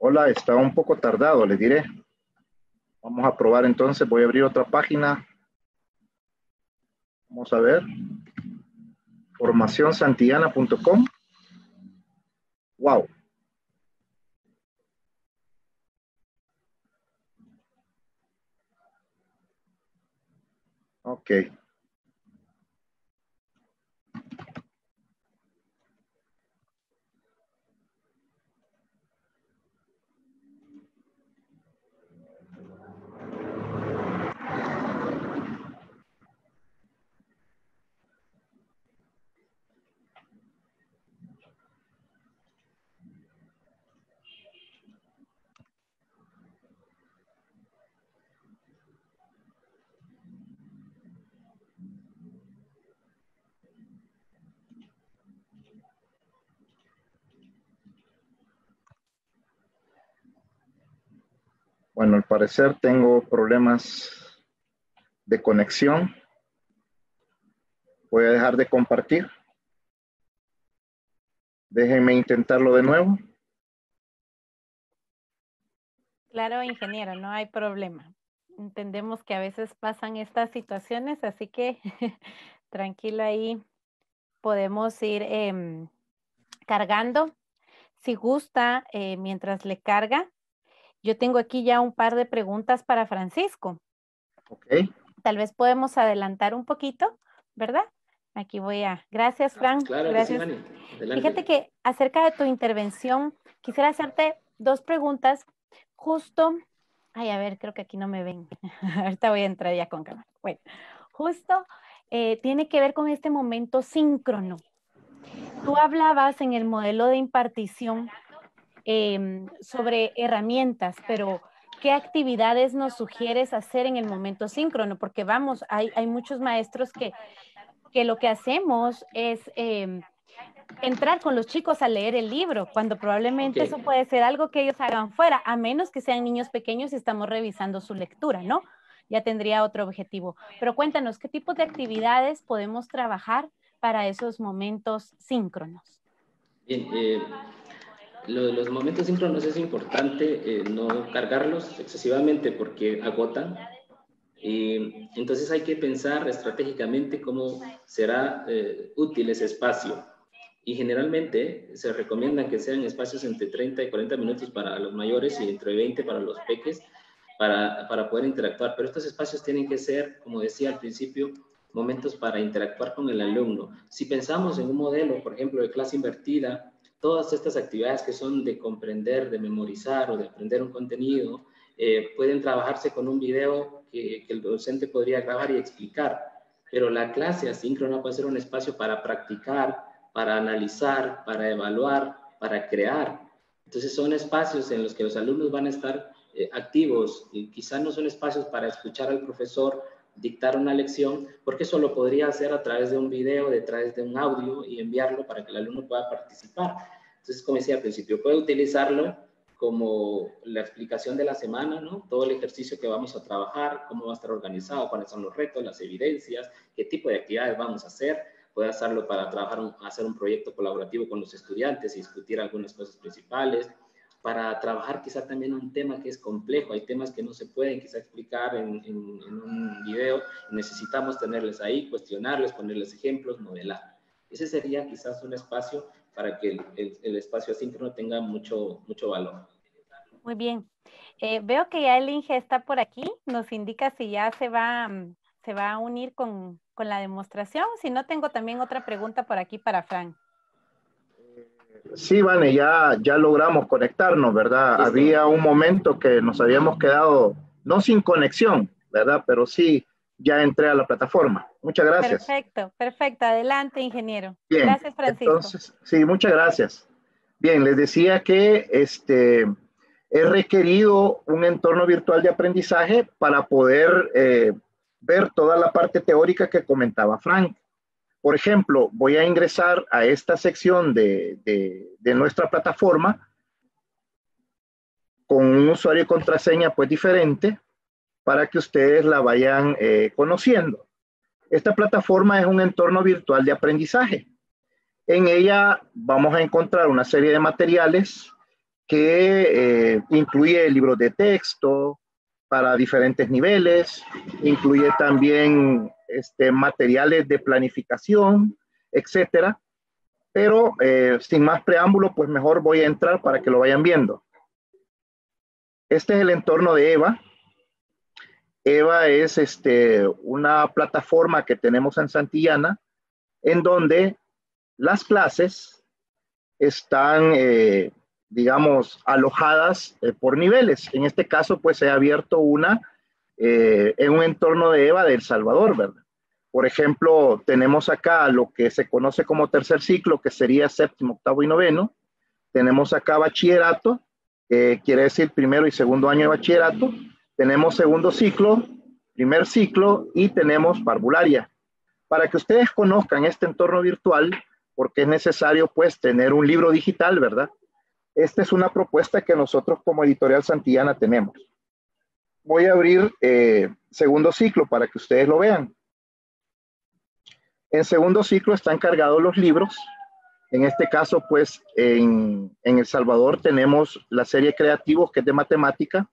Hola, está un poco tardado, les diré. Vamos a probar entonces, voy a abrir otra página. Vamos a ver. Formacionsantillana.com. Wow. Ok. Bueno, al parecer tengo problemas de conexión. Voy a dejar de compartir. Déjenme intentarlo de nuevo. Claro, ingeniero, no hay problema. Entendemos que a veces pasan estas situaciones, así que tranquilo ahí, podemos ir cargando. Si gusta, mientras le carga, yo tengo aquí ya un par de preguntas para Francisco. Ok. Tal vez podemos adelantar un poquito, ¿verdad? Aquí voy a... Gracias, Fran. Claro Gracias. que sí, Vani. Adelante. Fíjate que acerca de tu intervención, quisiera hacerte dos preguntas. Justo, ay, a ver, creo que aquí no me ven. Ahorita voy a entrar ya con cámara. Bueno, justo tiene que ver con este momento síncrono. Tú hablabas en el modelo de impartición sobre herramientas, pero ¿qué actividades nos sugieres hacer en el momento síncrono? Porque vamos, hay muchos maestros que lo que hacemos es entrar con los chicos a leer el libro, cuando probablemente eso puede ser algo que ellos hagan fuera, a menos que sean niños pequeños y estamos revisando su lectura, ¿no? Ya tendría otro objetivo. Pero cuéntanos, ¿qué tipo de actividades podemos trabajar para esos momentos síncronos? Bien, los momentos síncronos es importante no cargarlos excesivamente porque agotan. Entonces hay que pensar estratégicamente cómo será útil ese espacio. y generalmente se recomienda que sean espacios entre 30 y 40 minutos para los mayores y entre 20 para los peques, para poder interactuar. Pero estos espacios tienen que ser, como decía al principio, momentos para interactuar con el alumno. Si pensamos en un modelo, por ejemplo, de clase invertida, todas estas actividades que son de comprender, de memorizar o de aprender un contenido, pueden trabajarse con un video que el docente podría grabar y explicar. Pero la clase asíncrona puede ser un espacio para practicar, para analizar, para evaluar, para crear. Entonces son espacios en los que los alumnos van a estar activos y quizás no son espacios para escuchar al profesor dictar una lección, porque eso lo podría hacer a través de un video, a través de un audio y enviarlo para que el alumno pueda participar. Entonces, como decía al principio, puede utilizarlo como la explicación de la semana, ¿no? Todo el ejercicio que vamos a trabajar, cómo va a estar organizado, cuáles son los retos, las evidencias, qué tipo de actividades vamos a hacer. Puede hacerlo para trabajar, hacer un proyecto colaborativo con los estudiantes y discutir algunas cosas principales, para trabajar quizá también un tema que es complejo. Hay temas que no se pueden quizá explicar en un video, necesitamos tenerles ahí, cuestionarles, ponerles ejemplos, modelar. Ese sería quizás un espacio para que el espacio asíncrono tenga mucho valor. Muy bien. Veo que ya el Inge está por aquí, nos indica si ya se va a unir con la demostración. Si no, tengo también otra pregunta por aquí para Fran. Sí, Vane, ya logramos conectarnos, ¿verdad? Listo. Había un momento que nos habíamos quedado, no sin conexión, ¿verdad? Pero sí, ya entré a la plataforma. Muchas gracias. Perfecto, perfecto. Adelante, ingeniero. Bien, Gracias, Francisco. entonces, sí, muchas gracias. Bien, les decía que he requerido un entorno virtual de aprendizaje para poder ver toda la parte teórica que comentaba Frank. Por ejemplo, voy a ingresar a esta sección de nuestra plataforma con un usuario y contraseña pues diferente para que ustedes la vayan conociendo. Esta plataforma es un entorno virtual de aprendizaje. En ella vamos a encontrar una serie de materiales que incluye libros de texto para diferentes niveles, incluye también materiales de planificación, etcétera. Pero sin más preámbulo, pues mejor voy a entrar para que lo vayan viendo. Este es el entorno de EVA. EVA es una plataforma que tenemos en Santillana, en donde las clases están, digamos, alojadas por niveles. En este caso, pues he abierto una en un entorno de EVA de El Salvador, ¿verdad? Por ejemplo, tenemos acá lo que se conoce como tercer ciclo, que sería séptimo, octavo y noveno. Tenemos acá bachillerato, quiere decir primero y segundo año de bachillerato. Tenemos segundo ciclo, primer ciclo y tenemos parvularia. Para que ustedes conozcan este entorno virtual, porque es necesario pues tener un libro digital, ¿verdad? Esta es una propuesta que nosotros como Editorial Santillana tenemos. Voy a abrir segundo ciclo para que ustedes lo vean. En segundo ciclo están cargados los libros. En este caso, pues, en El Salvador tenemos la serie Creativos, que es de matemática,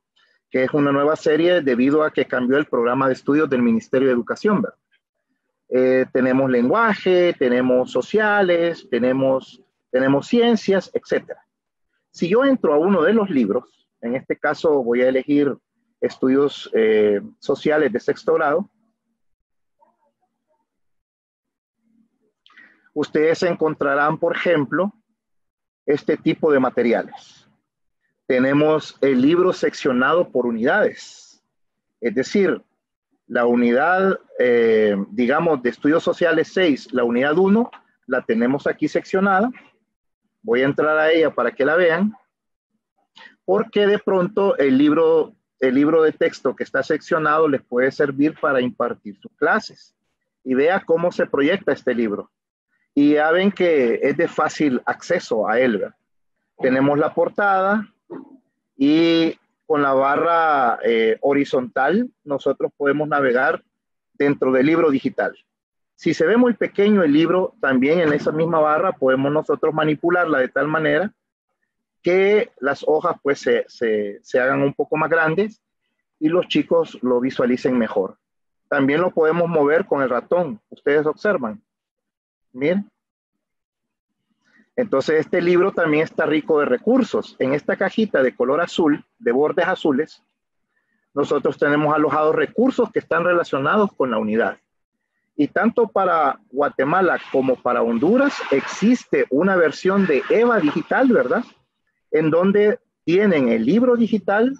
que es una nueva serie debido a que cambió el programa de estudios del Ministerio de Educación, ¿verdad? Tenemos lenguaje, tenemos sociales, tenemos ciencias, etc. Si yo entro a uno de los libros, en este caso voy a elegir estudios sociales de sexto grado, ustedes encontrarán, por ejemplo, este tipo de materiales. Tenemos el libro seccionado por unidades, es decir, la unidad, digamos, de estudios sociales 6, la unidad 1, la tenemos aquí seccionada. Voy a entrar a ella para que la vean, porque de pronto el libro de texto que está seccionado les puede servir para impartir sus clases. Y vea cómo se proyecta este libro. Y ya ven que es de fácil acceso a él, ¿verdad? Tenemos la portada y con la barra horizontal nosotros podemos navegar dentro del libro digital. Si se ve muy pequeño el libro, también en esa misma barra podemos nosotros manipularla de tal manera que las hojas pues se hagan un poco más grandes y los chicos lo visualicen mejor. También lo podemos mover con el ratón. Ustedes observan. Miren. Entonces este libro también está rico de recursos. En esta cajita de color azul, de bordes azules, nosotros tenemos alojados recursos que están relacionados con la unidad. Y tanto para Guatemala como para Honduras existe una versión de EVA digital, ¿verdad? En donde tienen el libro digital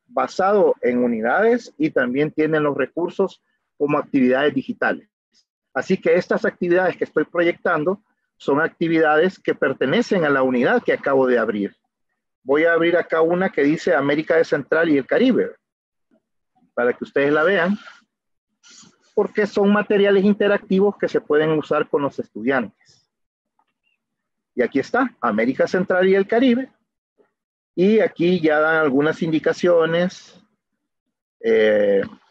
basado en unidades y también tienen los recursos como actividades digitales. Así que estas actividades que estoy proyectando son actividades que pertenecen a la unidad que acabo de abrir. Voy a abrir acá una que dice América Central y el Caribe, para que ustedes la vean, porque son materiales interactivos que se pueden usar con los estudiantes. Y aquí está, América Central y el Caribe. Y aquí ya dan algunas indicaciones,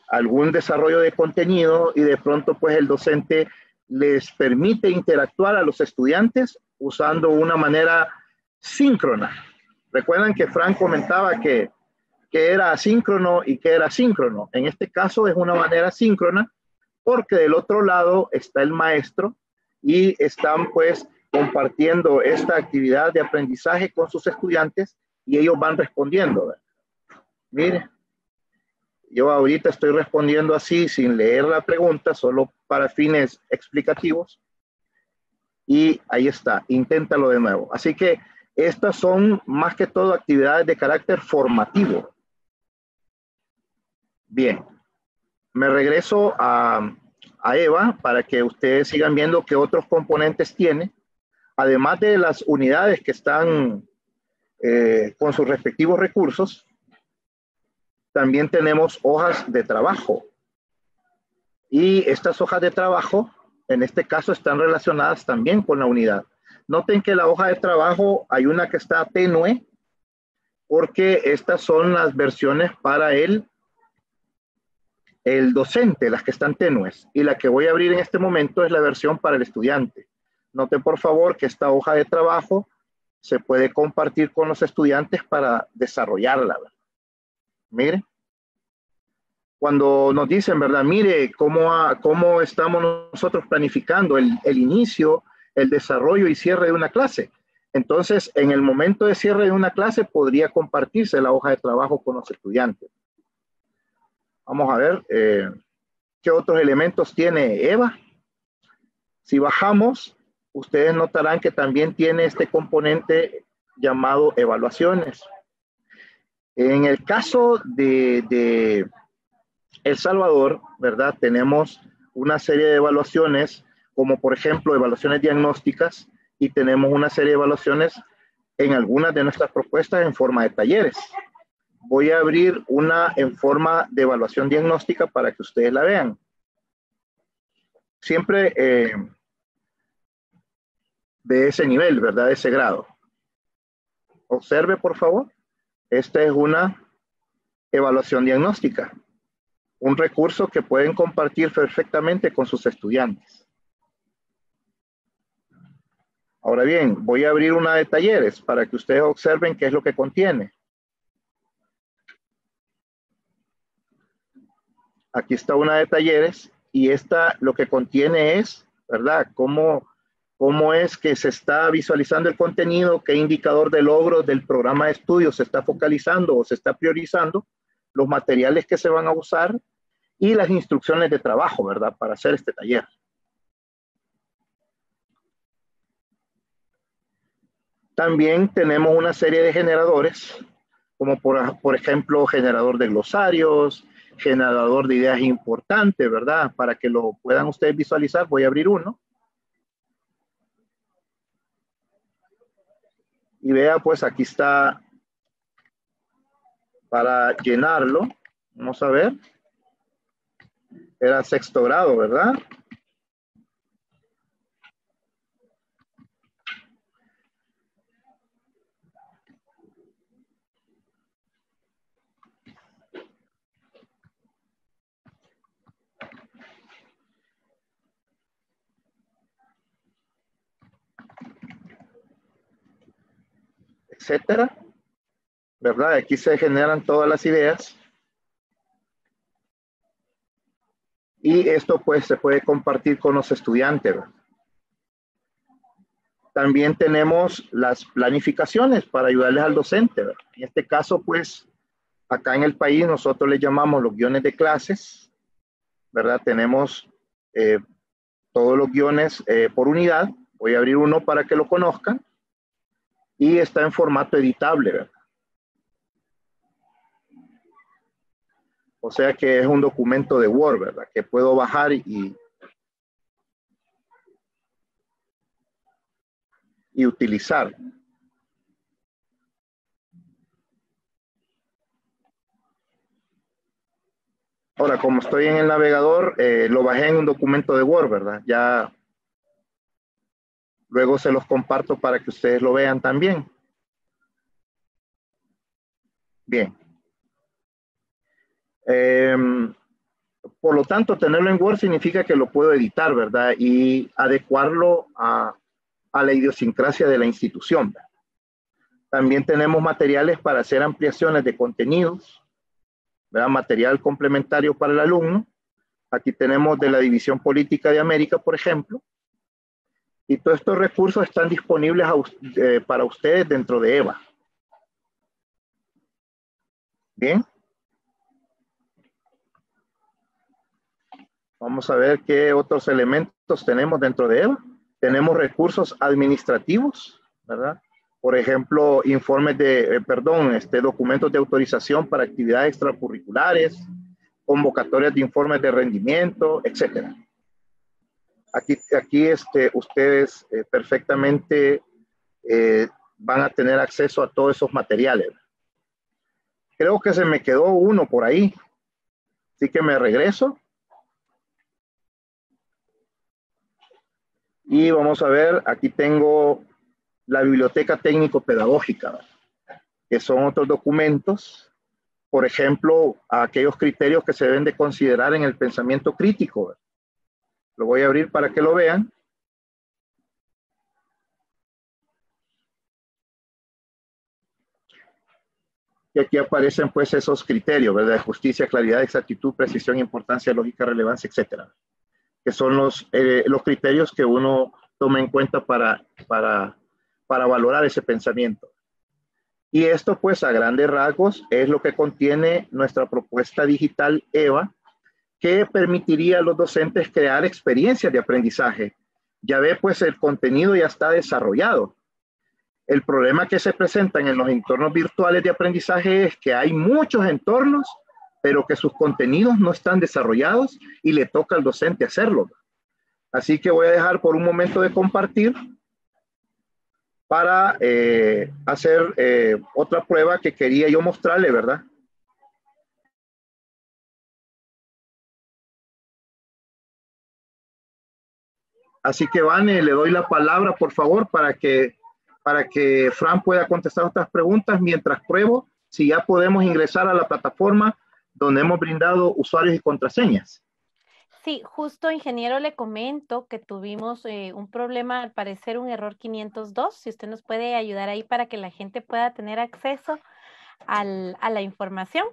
algún desarrollo de contenido, y de pronto pues el docente les permite interactuar a los estudiantes usando una manera síncrona. Recuerdan que Frank comentaba que era asíncrono y que era síncrono. En este caso es una manera síncrona porque del otro lado está el maestro y están pues compartiendo esta actividad de aprendizaje con sus estudiantes y ellos van respondiendo. Mire, yo ahorita estoy respondiendo así sin leer la pregunta, solo para fines explicativos. Y ahí está, inténtalo de nuevo. Así que estas son más que todo actividades de carácter formativo. Bien, me regreso a EVA para que ustedes sigan viendo qué otros componentes tiene. Además de las unidades que están con sus respectivos recursos, también tenemos hojas de trabajo. Y estas hojas de trabajo, en este caso, están relacionadas también con la unidad. Noten que la hoja de trabajo hay una que está tenue, porque estas son las versiones para el docente, las que están tenues. Y la que voy a abrir en este momento es la versión para el estudiante. Noten por favor que esta hoja de trabajo se puede compartir con los estudiantes para desarrollarla. Mire, cuando nos dicen, ¿verdad? Mire cómo estamos nosotros planificando el inicio, el desarrollo y cierre de una clase. Entonces, en el momento de cierre de una clase podría compartirse la hoja de trabajo con los estudiantes. Vamos a ver qué otros elementos tiene EVA. Si bajamos, ustedes notarán que también tiene este componente llamado evaluaciones. En el caso de El Salvador, ¿verdad? Tenemos una serie de evaluaciones, como por ejemplo evaluaciones diagnósticas, y tenemos una serie de evaluaciones en algunas de nuestras propuestas en forma de talleres. Voy a abrir una en forma de evaluación diagnóstica para que ustedes la vean. Siempre de ese nivel, ¿verdad? De ese grado. Observe, por favor. Esta es una evaluación diagnóstica. Un recurso que pueden compartir perfectamente con sus estudiantes. Ahora bien, voy a abrir una de talleres para que ustedes observen qué es lo que contiene. Aquí está una de talleres y esta lo que contiene es, ¿verdad? Cómo es que se está visualizando el contenido, qué indicador de logro del programa de estudio se está focalizando o se está priorizando, los materiales que se van a usar y las instrucciones de trabajo, ¿verdad? Para hacer este taller. También tenemos una serie de generadores, como por ejemplo, generador de glosarios, generador de ideas importantes, ¿verdad? Para que lo puedan ustedes visualizar, voy a abrir uno. Y vea, pues aquí está para llenarlo. Vamos a ver. Era sexto grado, ¿verdad? Etcétera, ¿verdad? Aquí se generan todas las ideas. Y esto pues se puede compartir con los estudiantes, ¿verdad? También tenemos las planificaciones para ayudarles al docente, ¿verdad? En este caso, pues, acá en el país nosotros le llamamos los guiones de clases, ¿verdad? Tenemos todos los guiones por unidad. Voy a abrir uno para que lo conozcan. Y está en formato editable, ¿verdad? O sea que es un documento de Word, ¿verdad? Que puedo bajar y utilizar. Ahora, como estoy en el navegador, lo bajé en un documento de Word, ¿verdad? Ya luego se los comparto para que ustedes lo vean también. Bien. Por lo tanto, tenerlo en Word significa que lo puedo editar, ¿verdad? Y adecuarlo a la idiosincrasia de la institución. También tenemos materiales para hacer ampliaciones de contenidos, ¿verdad? Material complementario para el alumno. Aquí tenemos de la División Política de América, por ejemplo. Y todos estos recursos están disponibles para ustedes dentro de EVA. Bien. Vamos a ver qué otros elementos tenemos dentro de EVA. Tenemos recursos administrativos, ¿verdad? Por ejemplo, informes de, documentos de autorización para actividades extracurriculares, convocatorias de informes de rendimiento, etcétera. Aquí ustedes perfectamente van a tener acceso a todos esos materiales. Creo que se me quedó uno por ahí, así que me regreso. Y vamos a ver, aquí tengo la biblioteca técnico-pedagógica, que son otros documentos, por ejemplo, aquellos criterios que se deben de considerar en el pensamiento crítico. Lo voy a abrir para que lo vean. Y aquí aparecen pues esos criterios, ¿verdad? Justicia, claridad, exactitud, precisión, importancia, lógica, relevancia, etcétera. Que son los criterios que uno toma en cuenta para valorar ese pensamiento. Y esto, pues, a grandes rasgos, es lo que contiene nuestra propuesta digital EVA, que permitiría a los docentes crear experiencias de aprendizaje. Ya ve, pues, el contenido ya está desarrollado. El problema que se presentan en los entornos virtuales de aprendizaje es que hay muchos entornos, pero que sus contenidos no están desarrollados y le toca al docente hacerlo. Así que voy a dejar por un momento de compartir para hacer otra prueba que quería yo mostrarle, ¿verdad? Así que, Vane, le doy la palabra, por favor, para que Fran pueda contestar otras preguntas mientras pruebo si ya podemos ingresar a la plataforma donde hemos brindado usuarios y contraseñas. Sí, justo, ingeniero, le comento que tuvimos un problema, al parecer un error 502. Si usted nos puede ayudar ahí para que la gente pueda tener acceso a la información,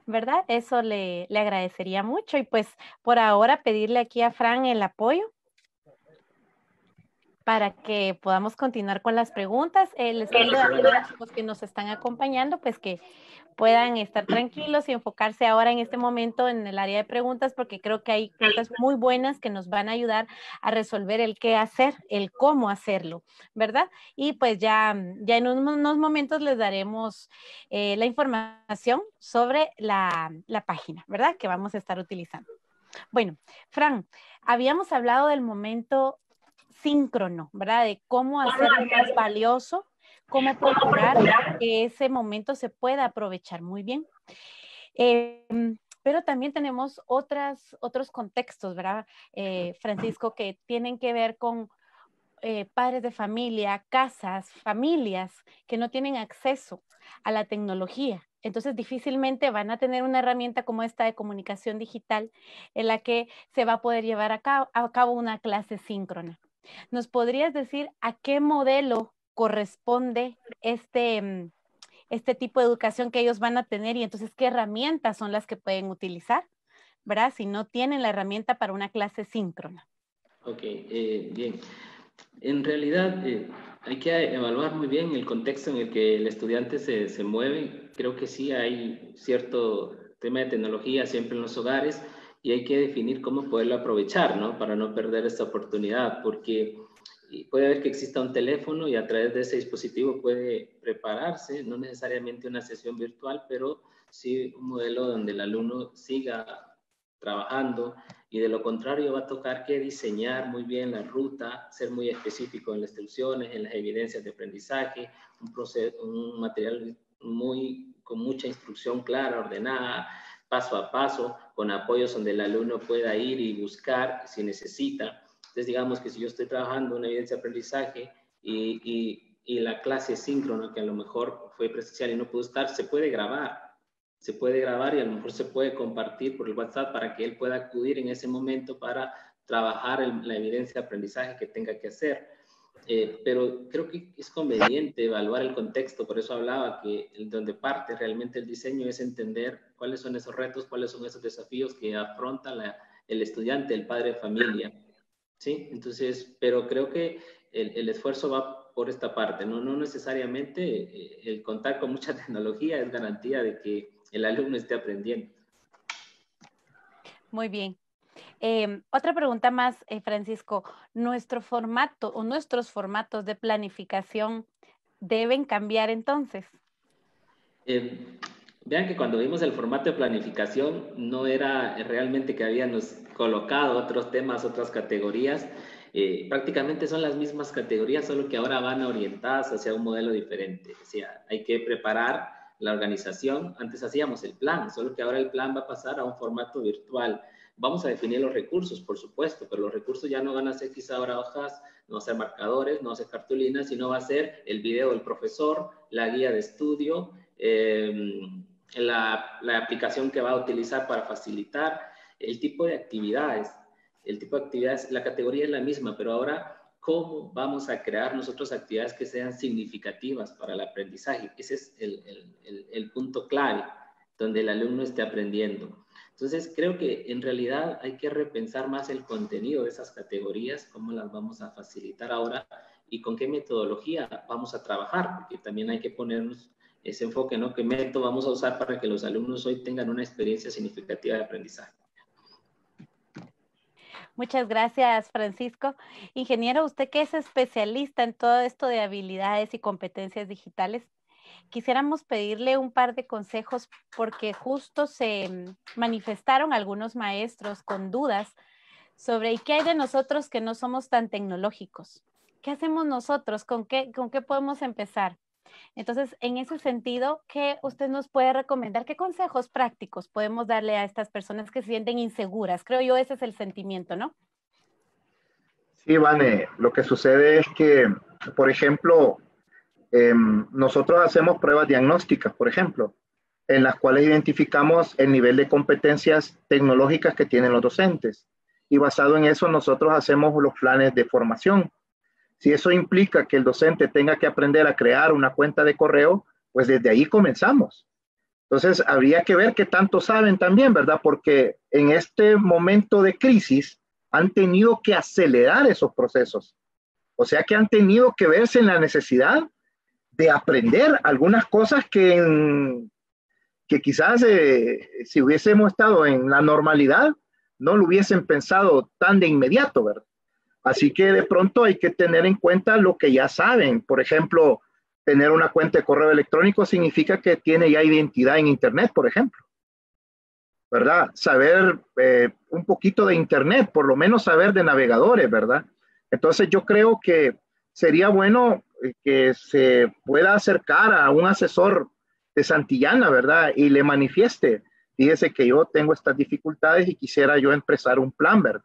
¿verdad? Eso le agradecería mucho. Y pues por ahora pedirle aquí a Fran el apoyo para que podamos continuar con las preguntas. Les pido a todos los que nos están acompañando, pues que puedan estar tranquilos y enfocarse ahora en este momento en el área de preguntas, porque creo que hay preguntas muy buenas que nos van a ayudar a resolver el qué hacer, el cómo hacerlo, ¿verdad? Y pues ya en unos momentos les daremos la información sobre la página, ¿verdad? Que vamos a estar utilizando. Bueno, Fran, habíamos hablado del momento síncrono, ¿verdad? De cómo hacerlo más valioso, cómo procurar que ese momento se pueda aprovechar muy bien. Pero también tenemos otros contextos, ¿verdad, Francisco, que tienen que ver con padres de familia, casas, familias que no tienen acceso a la tecnología. Entonces difícilmente van a tener una herramienta como esta de comunicación digital en la que se va a poder llevar a cabo una clase síncrona. ¿Nos podrías decir a qué modelo corresponde este tipo de educación que ellos van a tener y entonces qué herramientas son las que pueden utilizar, ¿verdad? Si no tienen la herramienta para una clase síncrona. Ok, bien. En realidad, hay que evaluar muy bien el contexto en el que el estudiante se mueve. Creo que sí hay cierto tema de tecnología siempre en los hogares y hay que definir cómo poderlo aprovechar, ¿no? Para no perder esta oportunidad, porque puede haber que exista un teléfono y a través de ese dispositivo puede prepararse, no necesariamente una sesión virtual, pero sí un modelo donde el alumno siga trabajando, y de lo contrario va a tocar que diseñar muy bien la ruta, ser muy específico en las instrucciones, en las evidencias de aprendizaje, un material con mucha instrucción clara, ordenada, paso a paso, con apoyos donde el alumno pueda ir y buscar si necesita. Entonces, digamos que si yo estoy trabajando una evidencia de aprendizaje y la clase síncrona, que a lo mejor fue presencial y no pudo estar, se puede grabar y a lo mejor se puede compartir por el WhatsApp para que él pueda acudir en ese momento para trabajar la evidencia de aprendizaje que tenga que hacer. Pero creo que es conveniente evaluar el contexto, por eso hablaba que donde parte realmente el diseño es entender cuáles son esos retos, cuáles son esos desafíos que afronta el estudiante, el padre de familia. ¿Sí? Entonces, pero creo que el esfuerzo va por esta parte, no necesariamente el contar con mucha tecnología es garantía de que el alumno esté aprendiendo. Muy bien. Otra pregunta más, Francisco. ¿Nuestro formato o nuestros formatos de planificación deben cambiar entonces? Vean que cuando vimos el formato de planificación no era realmente que habíamos colocado otros temas, otras categorías. Prácticamente son las mismas categorías, solo que ahora van orientadas hacia un modelo diferente. O sea, hay que preparar la organización. Antes hacíamos el plan, solo que ahora el plan va a pasar a un formato virtual. Vamos a definir los recursos, por supuesto, pero los recursos ya no van a ser quizá ahora hojas, no va a ser marcadores, no va a ser cartulinas, sino va a ser el video del profesor, la guía de estudio, la aplicación que va a utilizar para facilitar el tipo de actividades. El tipo de actividades, la categoría es la misma, pero ahora, ¿cómo vamos a crear nosotros actividades que sean significativas para el aprendizaje? Ese es el punto clave, donde el alumno esté aprendiendo. Entonces, creo que en realidad hay que repensar más el contenido de esas categorías, cómo las vamos a facilitar ahora y con qué metodología vamos a trabajar, porque también hay que ponernos ese enfoque, ¿no? ¿Qué método vamos a usar para que los alumnos hoy tengan una experiencia significativa de aprendizaje? Muchas gracias, Francisco. Ingeniero, usted que es especialista en todo esto de habilidades y competencias digitales, quisiéramos pedirle un par de consejos porque justo se manifestaron algunos maestros con dudas sobre qué hay de nosotros que no somos tan tecnológicos. ¿Qué hacemos nosotros? ¿Con qué podemos empezar? Entonces, en ese sentido, ¿qué usted nos puede recomendar? ¿Qué consejos prácticos podemos darle a estas personas que se sienten inseguras? Creo yo ese es el sentimiento, ¿no? Sí, Vane, lo que sucede es que, por ejemplo, nosotros hacemos pruebas diagnósticas, por ejemplo, en las cuales identificamos el nivel de competencias tecnológicas que tienen los docentes. Y basado en eso, nosotros hacemos los planes de formación. Si eso implica que el docente tenga que aprender a crear una cuenta de correo, pues desde ahí comenzamos. Entonces, habría que ver qué tanto saben también, ¿verdad? Porque en este momento de crisis han tenido que acelerar esos procesos. O sea que han tenido que verse en la necesidad de aprender algunas cosas que quizás si hubiésemos estado en la normalidad, no lo hubiesen pensado tan de inmediato, ¿verdad? Así que de pronto hay que tener en cuenta lo que ya saben. Por ejemplo, tener una cuenta de correo electrónico significa que tiene ya identidad en Internet, por ejemplo. ¿Verdad? Saber un poquito de Internet, por lo menos saber de navegadores, ¿verdad? Entonces yo creo que sería bueno que se pueda acercar a un asesor de Santillana, ¿verdad? Y le manifieste, fíjese que yo tengo estas dificultades y quisiera yo empezar un plan, ¿verdad?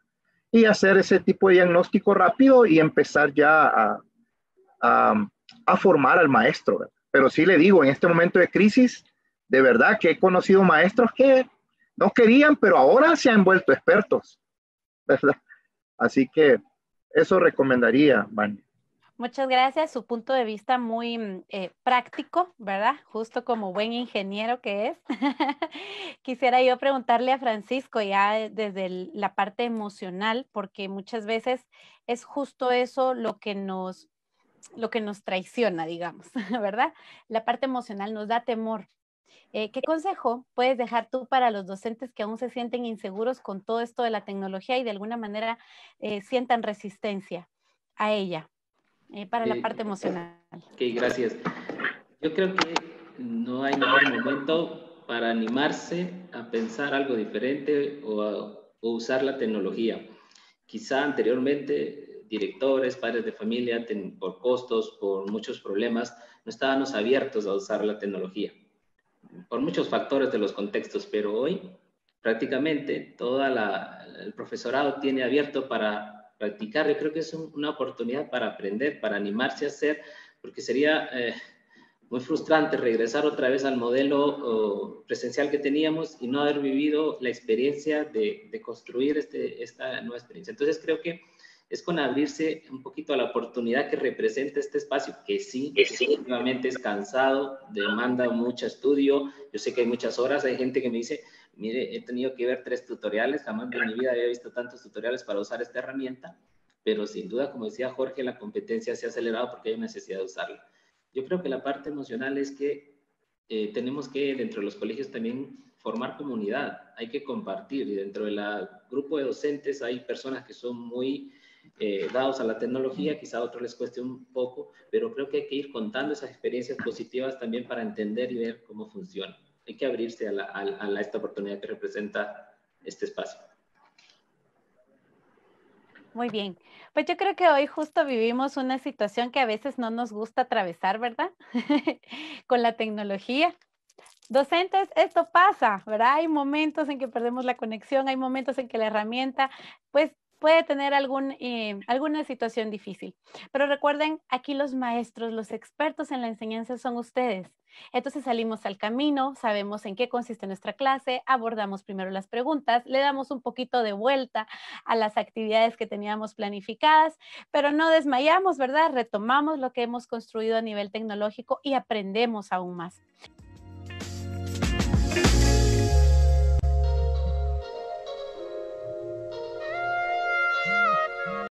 Y hacer ese tipo de diagnóstico rápido y empezar ya a formar al maestro, ¿verdad? Pero sí le digo, en este momento de crisis, de verdad que he conocido maestros que no querían, pero ahora se han vuelto expertos, ¿verdad? Así que eso recomendaría, Vania. Muchas gracias, su punto de vista muy práctico, ¿verdad? Justo como buen ingeniero que es. Quisiera yo preguntarle a Francisco ya desde la parte emocional, porque muchas veces es justo eso lo que nos traiciona, digamos, ¿verdad? La parte emocional nos da temor. ¿Qué consejo puedes dejar tú para los docentes que aún se sienten inseguros con todo esto de la tecnología y de alguna manera sientan resistencia a ella? Para la parte emocional. Ok, gracias. Yo creo que no hay mejor momento para animarse a pensar algo diferente o usar la tecnología. Quizá anteriormente directores, padres de familia, por costos, por muchos problemas, no estábamos abiertos a usar la tecnología, por muchos factores de los contextos, pero hoy prácticamente todo el profesorado tiene abierto para practicar. Yo creo que es una oportunidad para aprender, para animarse a hacer, porque sería muy frustrante regresar otra vez al modelo presencial que teníamos y no haber vivido la experiencia de construir esta nueva experiencia. Entonces creo que es con abrirse un poquito a la oportunidad que representa este espacio, que sí, efectivamente es cansado, demanda mucho estudio. Yo sé que hay muchas horas, hay gente que me dice, mire, he tenido que ver 3 tutoriales, jamás en mi vida había visto tantos tutoriales para usar esta herramienta, pero sin duda, como decía Jorge, la competencia se ha acelerado porque hay necesidad de usarla. Yo creo que la parte emocional es que tenemos que dentro de los colegios también formar comunidad, hay que compartir, y dentro del grupo de docentes hay personas que son muy dados a la tecnología, quizá a otros les cueste un poco, pero creo que hay que ir contando esas experiencias positivas también para entender y ver cómo funciona. Hay que abrirse a esta oportunidad que representa este espacio. Muy bien. Pues yo creo que hoy justo vivimos una situación que a veces no nos gusta atravesar, ¿verdad? Con la tecnología. Docentes, esto pasa, ¿verdad? Hay momentos en que perdemos la conexión, hay momentos en que la herramienta, pues, puede tener alguna situación difícil. Pero recuerden, aquí los maestros, los expertos en la enseñanza son ustedes. Entonces salimos al camino, sabemos en qué consiste nuestra clase, abordamos primero las preguntas, le damos un poquito de vuelta a las actividades que teníamos planificadas, pero no desmayamos, ¿verdad? Retomamos lo que hemos construido a nivel tecnológico y aprendemos aún más.